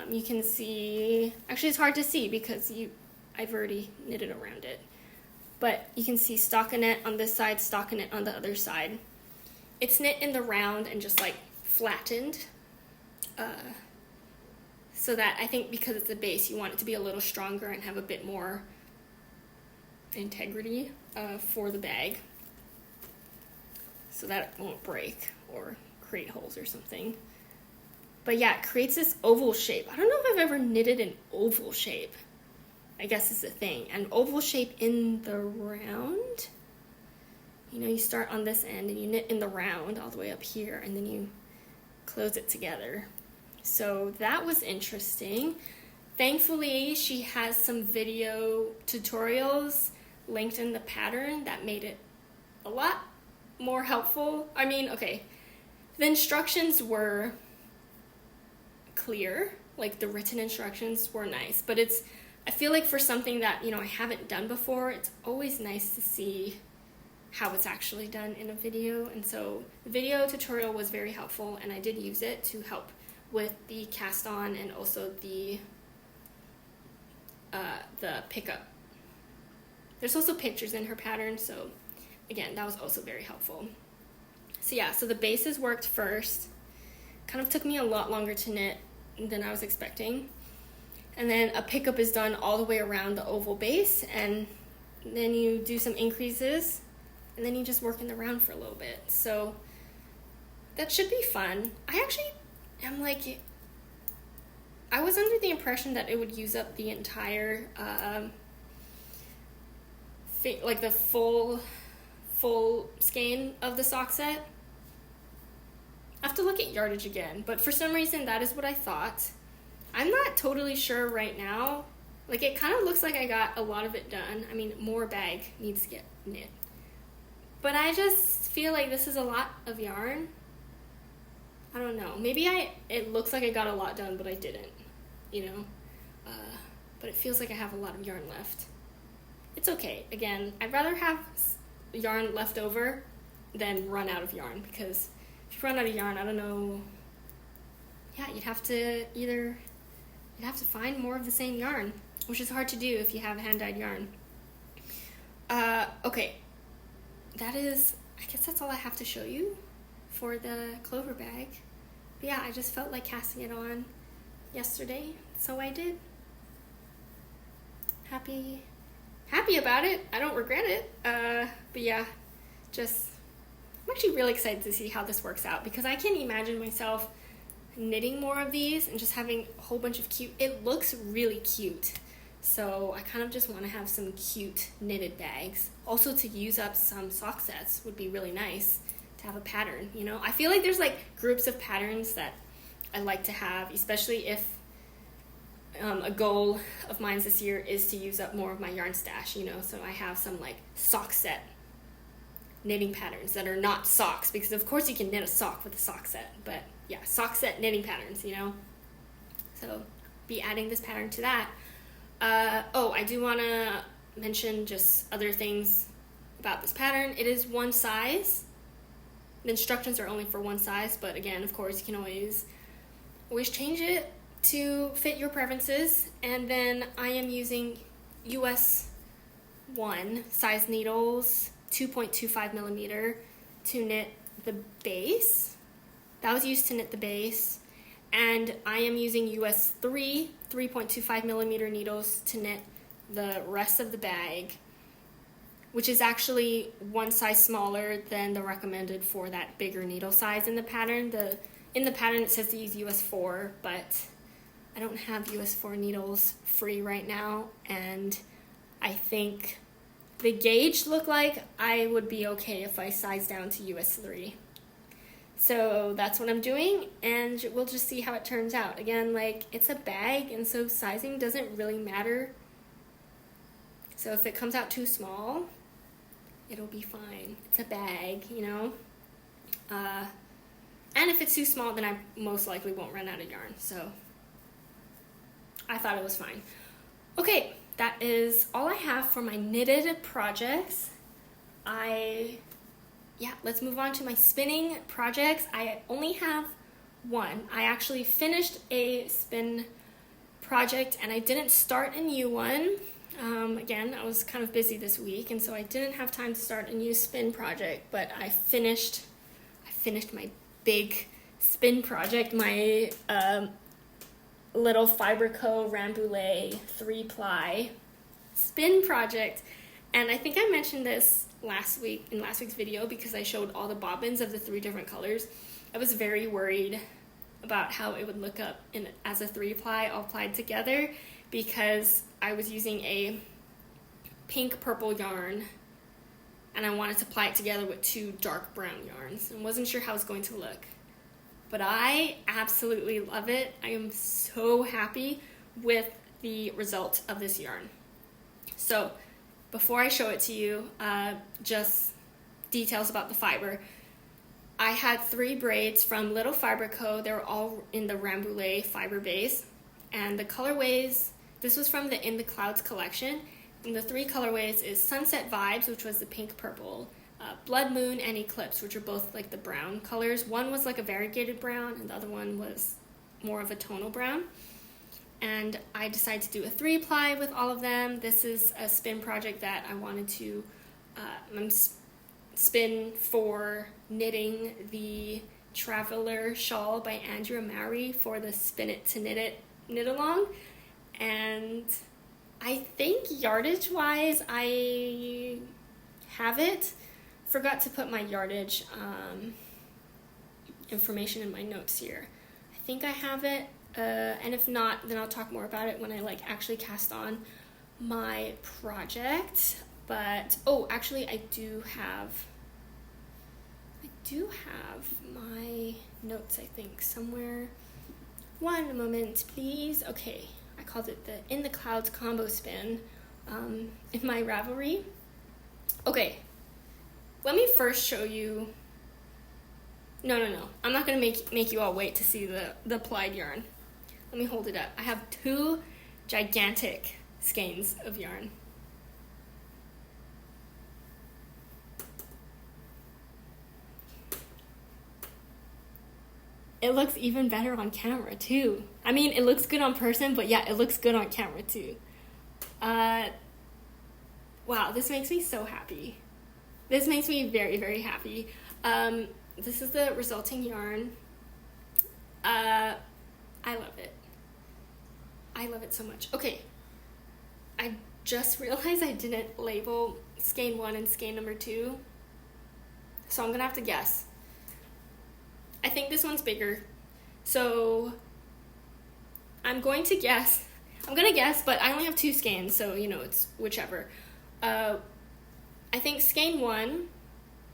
You can see, actually it's hard to see because I've already knitted around it. But you can see stockinette on this side, stockinette on the other side. It's knit in the round and just like flattened. So that I think because it's a base, you want it to be a little stronger and have a bit more integrity for the bag. So that it won't break or create holes or something. But yeah, it creates this oval shape. I don't know if I've ever knitted an oval shape. I guess it's a thing. An oval shape in the round. You start on this end and you knit in the round all the way up here and then you close it together. So that was interesting. Thankfully, she has some video tutorials linked in the pattern that made it a lot more helpful. I mean, okay, the instructions were clear, like the written instructions were nice, but I feel like for something that, I haven't done before, it's always nice to see how it's actually done in a video. And so the video tutorial was very helpful, and I did use it to help with the cast on and also the pickup. There's also pictures in her pattern, so again, that was also very helpful. So yeah, so the bases worked first. Kind of took me a lot longer to knit than I was expecting. And then a pickup is done all the way around the oval base, and then you do some increases, and then you just work in the round for a little bit. So that should be fun. I actually am like, I was under the impression that it would use up the entire, like the full skein of the sock set. I have to look at yardage again, but for some reason that is what I thought. I'm not totally sure right now. Like, it kind of looks like I got a lot of it done. I mean, more bag needs to get knit. But I just feel like this is a lot of yarn. I don't know. Maybe it looks like I got a lot done, but I didn't, But it feels like I have a lot of yarn left. It's okay. Again, I'd rather have yarn left over than run out of yarn, because if you run out of yarn, I don't know. Yeah, you'd have to find more of the same yarn, which is hard to do if you have hand-dyed yarn. Okay. I guess that's all I have to show you for the clover bag. But yeah, I just felt like casting it on yesterday, so I did. Happy about it. I don't regret it. But yeah, I'm actually really excited to see how this works out, because I can imagine myself knitting more of these and just having a whole bunch of it looks really cute. So I kind of just want to have some cute knitted bags. Also, to use up some sock sets would be really nice to have a pattern, I feel like there's like groups of patterns that I like to have, especially if a goal of mine this year is to use up more of my yarn stash, so I have some like sock set knitting patterns that are not socks, because of course you can knit a sock with a sock set, but yeah, sock set knitting patterns, you know. So be adding this pattern to that. I do want to mention just other things about this pattern. It is one size. The instructions are only for one size, but again, of course, you can always change it to fit your preferences. And then I am using US 1 size needles, 2.25 millimeter, to knit the base. That was used to knit the base. And I am using US 3 3.25 millimeter needles to knit the rest of the bag, which is actually one size smaller than the recommended for that bigger needle size in the pattern. In the pattern it says to use US 4, but I don't have US 4 needles free right now, and I think the gauge looked like I would be okay if I sized down to US 3. So that's what I'm doing, and we'll just see how it turns out. Again, like, it's a bag, and so sizing doesn't really matter. So if it comes out too small, it'll be fine. It's a bag, you know? And if it's too small, then I most likely won't run out of yarn. So I thought it was fine. Okay, that is all I have for my knitted projects. Let's move on to my spinning projects. I only have one. I actually finished a spin project and I didn't start a new one. Again, I was kind of busy this week, and so I didn't have time to start a new spin project, but I finished my big spin project, my little Fiberco Rambouillet 3-ply spin project. And I think I mentioned this in last week's video because I showed all the bobbins of the 3 different colors. I was very worried about how it would look up as a 3-ply all plied together, because I was using a pink purple yarn and I wanted to ply it together with 2 dark brown yarns and wasn't sure how it was going to look. But I absolutely love it. I am so happy with the result of this yarn. So before I show it to you, just details about the fiber. I had 3 braids from Little Fiber Co. They were all in the Rambouillet fiber base. And the colorways, this was from the In the Clouds collection. And the 3 colorways is Sunset Vibes, which was the pink purple, Blood Moon, and Eclipse, which are both like the brown colors. One was like a variegated brown, and the other one was more of a tonal brown. And I decided to do a 3-ply with all of them. This is a spin project that I wanted to spin for knitting the Traveler Shawl by Andrea Mowry for the Spin It to Knit Along. And I think yardage wise I have it. Forgot to put my yardage information in my notes here. I think I have it. And if not, then I'll talk more about it when I actually cast on my project. But actually I do have my notes, I think, somewhere. One moment, please. Okay, I called it the In the Clouds combo spin in my Ravelry. Okay, let me first show you. No. I'm not gonna make you all wait to see the plied yarn. Let me hold it up. I have 2 gigantic skeins of yarn. It looks even better on camera too. I mean, it looks good on person, but yeah, it looks good on camera too. Wow, this makes me so happy. This makes me very, very happy. This is the resulting yarn. I love it. I love it so much. Okay, I just realized I didn't label skein 1 and skein number 2, so I'm gonna have to guess. I think this one's bigger, so I'm gonna guess, but I only have 2 skeins, so it's whichever. I think skein 1,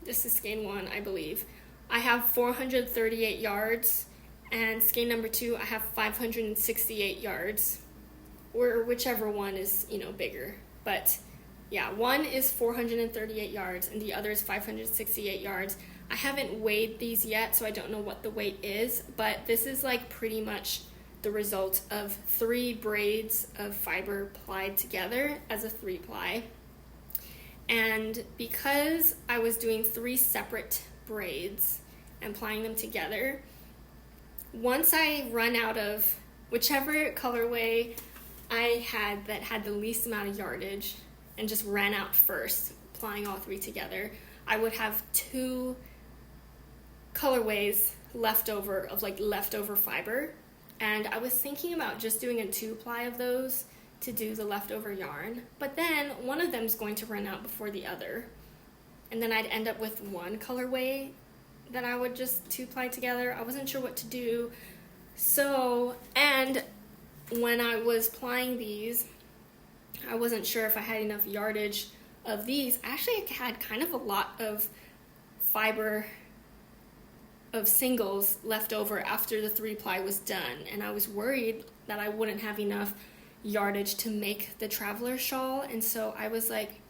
this is skein 1, I believe, I have 438 yards, and skein number 2, I have 568 yards, or whichever one is, bigger. But Yeah, one is 438 yards and the other is 568 yards. I haven't weighed these yet, so I don't know what the weight is, but this is like pretty much the result of 3 braids of fiber plied together as a 3-ply. And because I was doing 3 separate braids and plying them together, once I run out of whichever colorway I had that had the least amount of yardage and just ran out first, plying all 3 together, I would have 2 colorways left over of like leftover fiber. And I was thinking about just doing a 2-ply of those to do the leftover yarn, but then one of them is going to run out before the other, and then I'd end up with 1 colorway that I would just 2-ply together. I wasn't sure what to do. So, and when I was plying these, I wasn't sure if I had enough yardage of these. I actually had kind of a lot of fiber of singles left over after the 3-ply was done, and I was worried that I wouldn't have enough yardage to make the traveler shawl. And so I was like,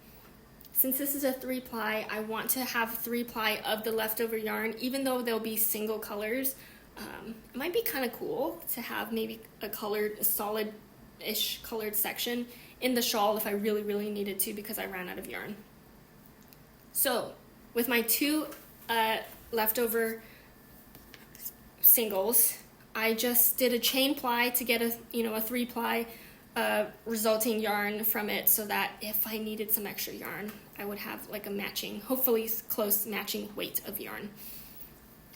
since this is a 3-ply, I want to have 3-ply of the leftover yarn, even though they'll be single colors. It might be kind of cool to have maybe a solid-ish colored section in the shawl if I really, really needed to, because I ran out of yarn. So with my 2 leftover singles, I just did a chain ply to get a 3-ply resulting yarn from it, so that if I needed some extra yarn, I would have like a matching, hopefully close matching weight of yarn.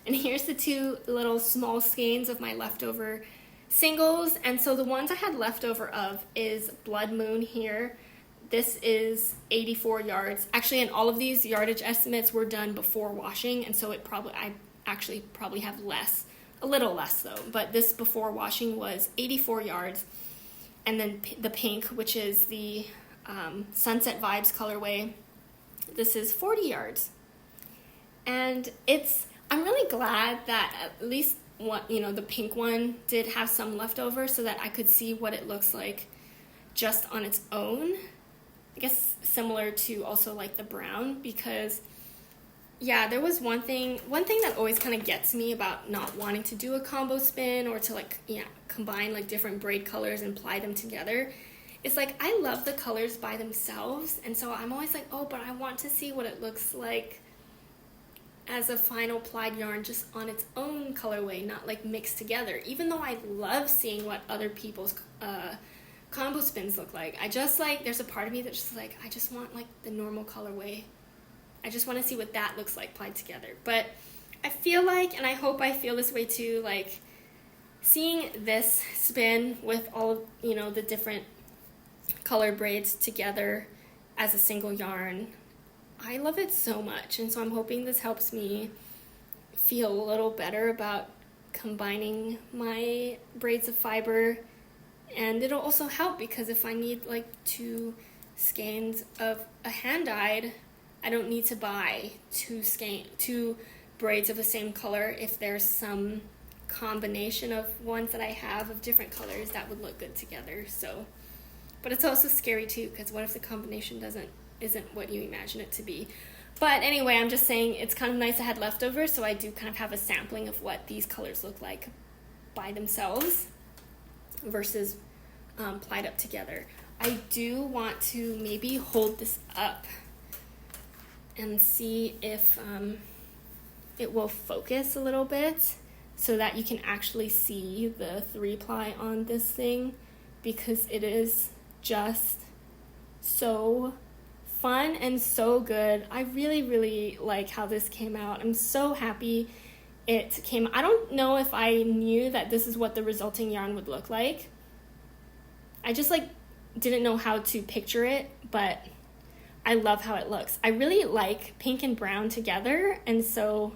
And here's the 2 little small skeins of my leftover singles. And so the ones I had leftover of is Blood Moon here. This is 84 yards. Actually, and all of these yardage estimates were done before washing, and so I actually probably have less, a little less though, but this before washing was 84 yards. And then the pink, which is the Sunset Vibes colorway, this is 40 yards. And I'm really glad that at least the pink one did have some leftover, so that I could see what it looks like just on its own. I guess similar to also like the brown, because yeah, there was one thing that always kind of gets me about not wanting to do a combo spin or to combine like different braid colors and ply them together. It's like, I love the colors by themselves, and so I'm always like, oh, but I want to see what it looks like as a final plied yarn just on its own colorway, not like mixed together. Even though I love seeing what other people's combo spins look like, I just there's a part of me that's just like, I just want like the normal colorway. I just want to see what that looks like plied together. But I feel like, and I hope I feel this way too, like seeing this spin with all the different colored braids together as a single yarn, I love it so much. And so I'm hoping this helps me feel a little better about combining my braids of fiber. And it'll also help because if I need like 2 skeins of a hand-dyed, I don't need to buy 2 braids of the same color if there's some combination of ones that I have of different colors that would look good together. So, but it's also scary too, because what if the combination isn't what you imagine it to be? But anyway, I'm just saying it's kind of nice I had leftovers, so I do kind of have a sampling of what these colors look like by themselves versus plied up together. I do want to maybe hold this up and see if it will focus a little bit so that you can actually see the 3-ply on this thing, because it is just so fun and so good. I really, really like how this came out. I'm so happy it came. I don't know if I knew that this is what the resulting yarn would look like. I just didn't know how to picture it, but I love how it looks. I really like pink and brown together, and so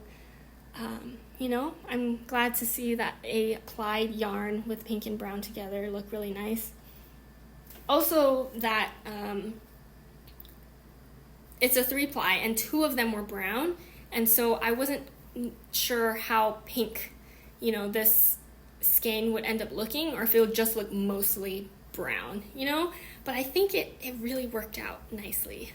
I'm glad to see that a plied yarn with pink and brown together look really nice. Also that it's a 3-ply and 2 of them were brown, and so I wasn't sure how pink this skein would end up looking, or if it would just look mostly brown, you know? But I think it really worked out nicely.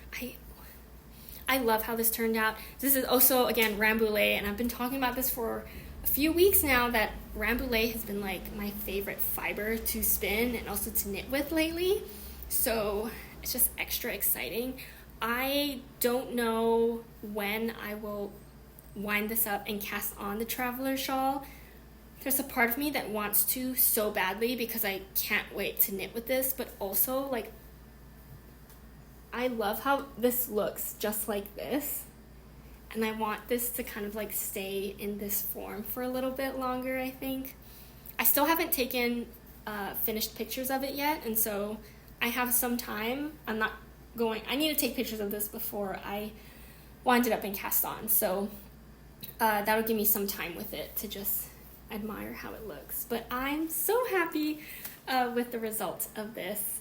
I love how this turned out. This is also, again, Rambouillet, and I've been talking about this for a few weeks now, that Rambouillet has been like my favorite fiber to spin and also to knit with lately. So it's just extra exciting. I don't know when I will wind this up and cast on the Traveler Shawl. There's a part of me that wants to so badly because I can't wait to knit with this, but also like I love how this looks just like this, and I want this to kind of like stay in this form for a little bit longer, I think. I still haven't taken finished pictures of it yet, and so I have some time. I need to take pictures of this before I wind it up and cast on, so that'll give me some time with it to just admire how it looks. But I'm so happy with the result of this.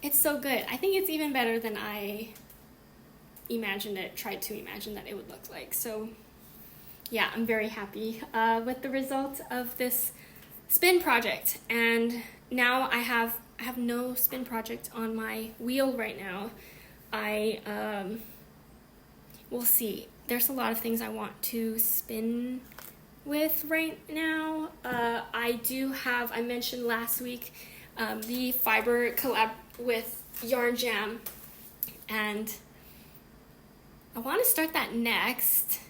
It's so good. I think it's even better than I tried to imagine that it would look like. So yeah, I'm very happy with the result of this spin project. And now I have no spin project on my wheel right now. We'll see. There's a lot of things I want to spin with right now. I mentioned last week the fiber collab with Yarn Jam, and I want to start that next.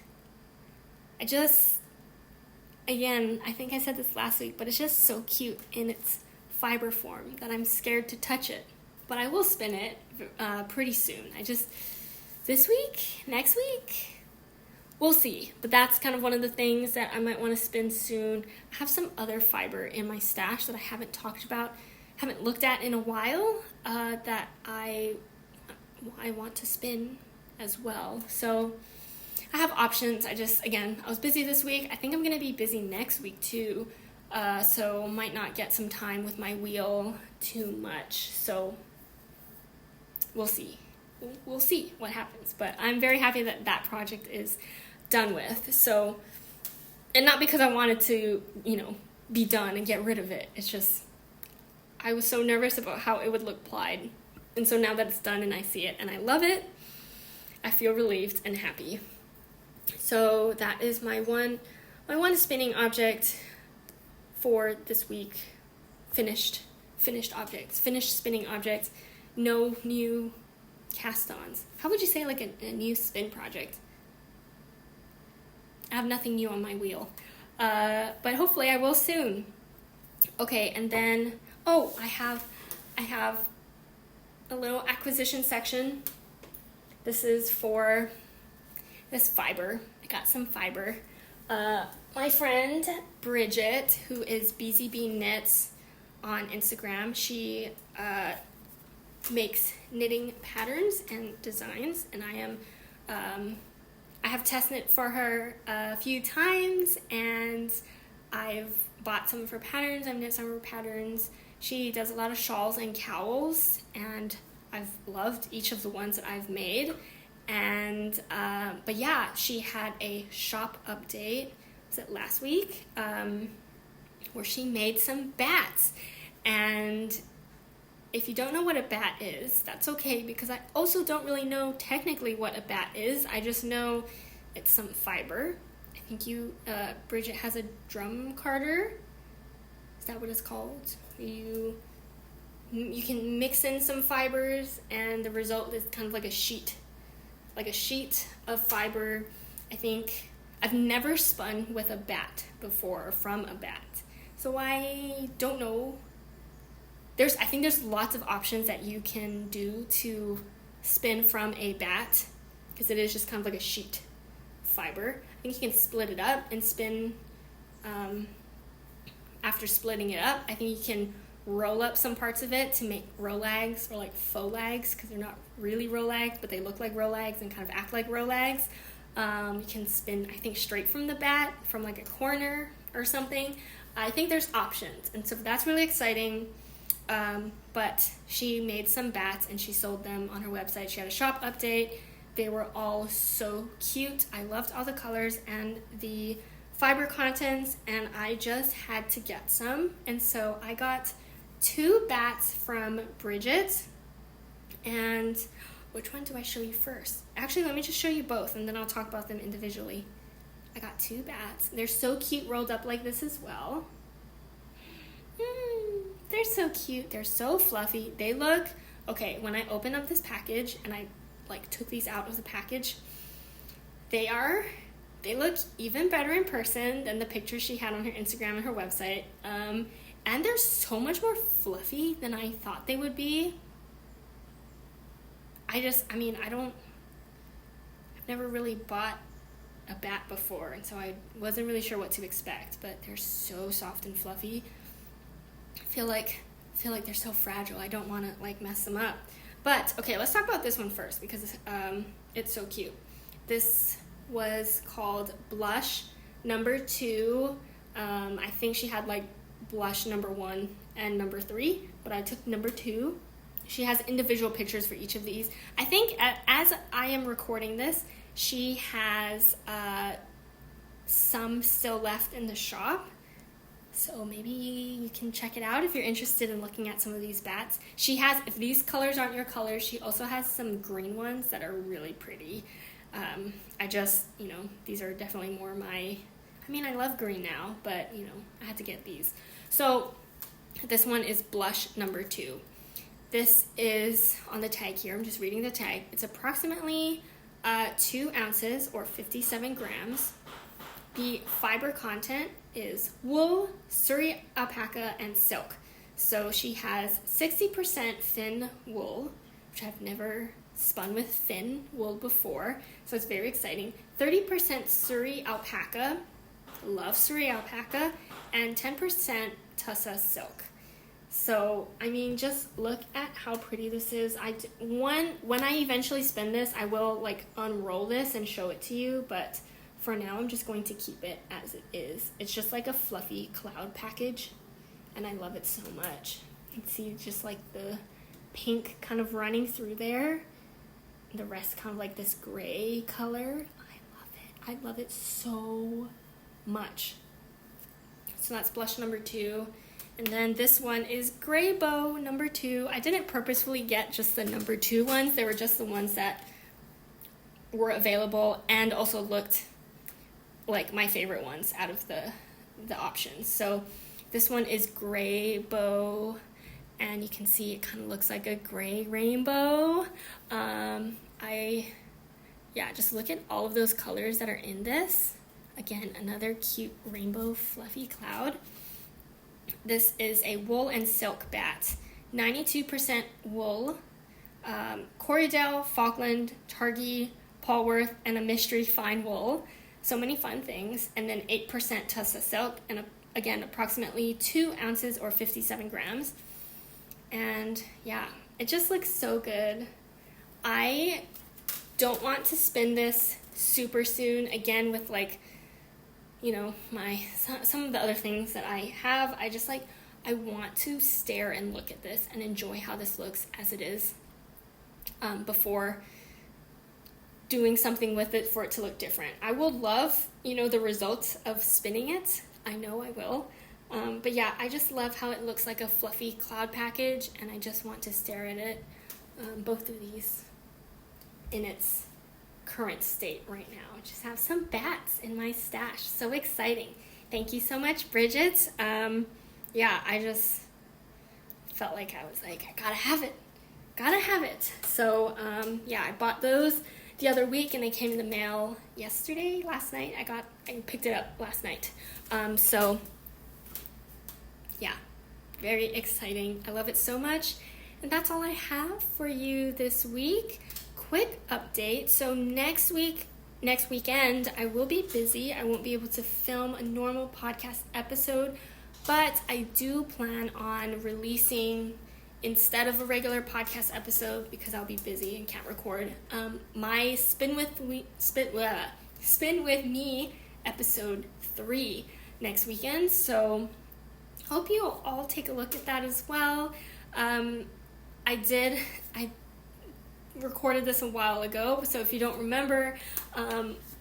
I think I said this last week, but it's just so cute in its fiber form that I'm scared to touch it. But I will spin it pretty soon. This week? Next week? We'll see. But that's kind of one of the things that I might want to spin soon. I have some other fiber in my stash that I haven't looked at in a while, that I want to spin as well. So I have options. I was busy this week. I think I'm going to be busy next week too. So might not get some time with my wheel too much. So we'll see. We'll see what happens. But I'm very happy that that project is done with. So, and not because I wanted to, be done and get rid of it. It's just, I was so nervous about how it would look plied. And so now that it's done and I see it and I love it, I feel relieved and happy. So that is my one spinning object for this week. Finished spinning object. No new cast-ons. How would you say like a new spin project? I have nothing new on my wheel. But hopefully I will soon. Okay, and then, I have a little acquisition section. This is for this fiber. I got some fiber. My friend Bridget, who is BZB Knits on Instagram, she makes knitting patterns and designs, and I have test knit for her a few times, and I've bought some of her patterns. I've knit some of her patterns. She does a lot of shawls and cowls, and I've loved each of the ones that I've made. And but yeah, she had a shop update. Was it last week? Where she made some bats. And if you don't know what a bat is, that's okay, because I also don't really know technically what a bat is. I just know it's some fiber. I think Bridget has a drum carder. Is that what it's called? You can mix in some fibers, and the result is kind of like a sheet of fiber. I think I've never spun with a bat before, or from a bat, so I don't know. I think there's lots of options that you can do to spin from a bat, because it is just kind of like a sheet fiber. I think you can split it up and spin. After splitting it up, I think you can roll up some parts of it to make rolags, or like faux lags, because they're not really rolags, but they look like rolags and kind of act like rolags. You can spin, I think, straight from the bat, from like a corner or something. I think there's options, and so that's really exciting. But she made some bats and she sold them on her website. She had a shop update. They were all so cute. I loved all the colors, and the fiber contents, and I just had to get some. And so I got 2 bats from Bridget. And which one do I show you first? Actually, let me just show you both, and then I'll talk about them individually. I got 2 bats. They're so cute, rolled up like this as well. They're so cute. They're so fluffy. They look, okay, when I opened up this package and I like took these out of the package, they look even better in person than the pictures she had on her Instagram and her website. And they're so much more fluffy than I thought they would be. I've never really bought a bat before, and so I wasn't really sure what to expect, but they're so soft and fluffy. I feel like they're so fragile. I don't want to like mess them up. But okay, let's talk about this one first because it's so cute. This was called Blush number 2. I think she had like Blush number 1 and number 3, but I took number 2. She has individual pictures for each of these. I think as I am recording this, she has some still left in the shop. So maybe you can check it out if you're interested in looking at some of these bats. She has, if these colors aren't your colors, she also has some green ones that are really pretty. These are definitely more I love green now, but, I had to get these. So this one is Blush number 2. This is on the tag here. I'm just reading the tag. It's approximately 2 ounces or 57 grams. The fiber content is wool, Suri alpaca, and silk. So she has 60% fin wool, which I've never spun with fin wool before, so it's very exciting. 30% Suri alpaca, love Suri alpaca, and 10% tussa silk. So, just look at how pretty this is. When I eventually spin this, I will unroll this and show it to you, but for now, I'm just going to keep it as it is. It's just like a fluffy cloud package, and I love it so much. You can see just the pink kind of running through there. The rest kind of like this gray color. I love it so much. So that's Blush number 2. And then this one is Gray Bow number 2. I didn't purposefully get just the number 2 ones. They were just the ones that were available and also looked like my favorite ones out of the options. So this one is Gray Bow, and you can see it kind of looks like a gray rainbow. Just look at all of those colors that are in this. Again, another cute rainbow fluffy cloud. This is a wool and silk bat. 92% wool, Corriedale, Falkland, Targhee, Polwarth, and a mystery fine wool. So many fun things. And then 8% tussa silk, and again, approximately 2 ounces or 57 grams. And it just looks so good. I don't want to spin this super soon, again, with some of the other things that I have. I want to stare and look at this and enjoy how this looks as it is before doing something with it for it to look different. I will love, the results of spinning it. I know I will. I just love how it looks like a fluffy cloud package, and I just want to stare at it, both of these, in its current state right now. I just have some bats in my stash. So exciting. Thank you so much, Bridget. I just felt like I was like, I gotta have it. So I bought those the other week, and they came in the mail last night. I picked it up last night. Very exciting. I love it so much. And that's all I have for you this week. Quick update. So next weekend, I will be busy. I won't be able to film a normal podcast episode, but I do plan on releasing, instead of a regular podcast episode, because I'll be busy and can't record, my Spin With Me episode 3 next weekend. So hope you'll all take a look at that as well. I recorded this a while ago, so if you don't remember,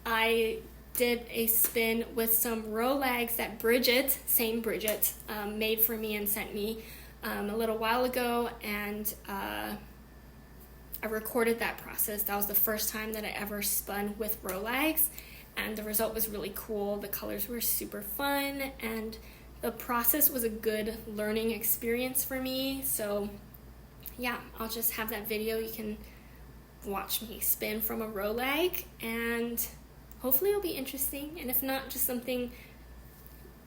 I did a spin with some row lags that Bridget, made for me and sent me a little while ago, and I recorded that process. That was the first time that I ever spun with row lags, and the result was really cool. The colors were super fun, and the process was a good learning experience for me. So yeah, I'll just have that video. You can watch me spin from a row lag, and hopefully it'll be interesting, and if not, just something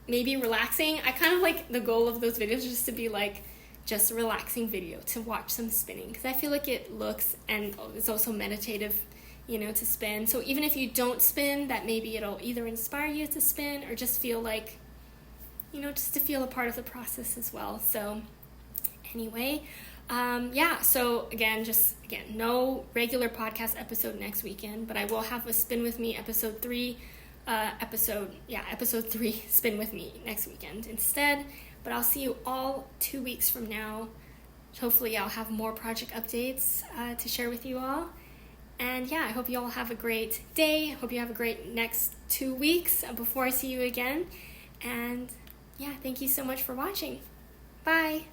maybe relaxing. I kind of like the goal of those videos just to be like just a relaxing video to watch some spinning, because I feel like it looks, and it's also meditative, to spin. So even if you don't spin, that maybe it'll either inspire you to spin or just feel like, just to feel a part of the process as well. So anyway, so again, no regular podcast episode next weekend, but I will have a Spin With Me episode 3 Spin With Me next weekend instead. But I'll see you all 2 weeks from now. Hopefully I'll have more project updates to share with you all. And yeah, I hope you all have a great day. Hope you have a great next 2 weeks before I see you again. And yeah, thank you so much for watching. Bye.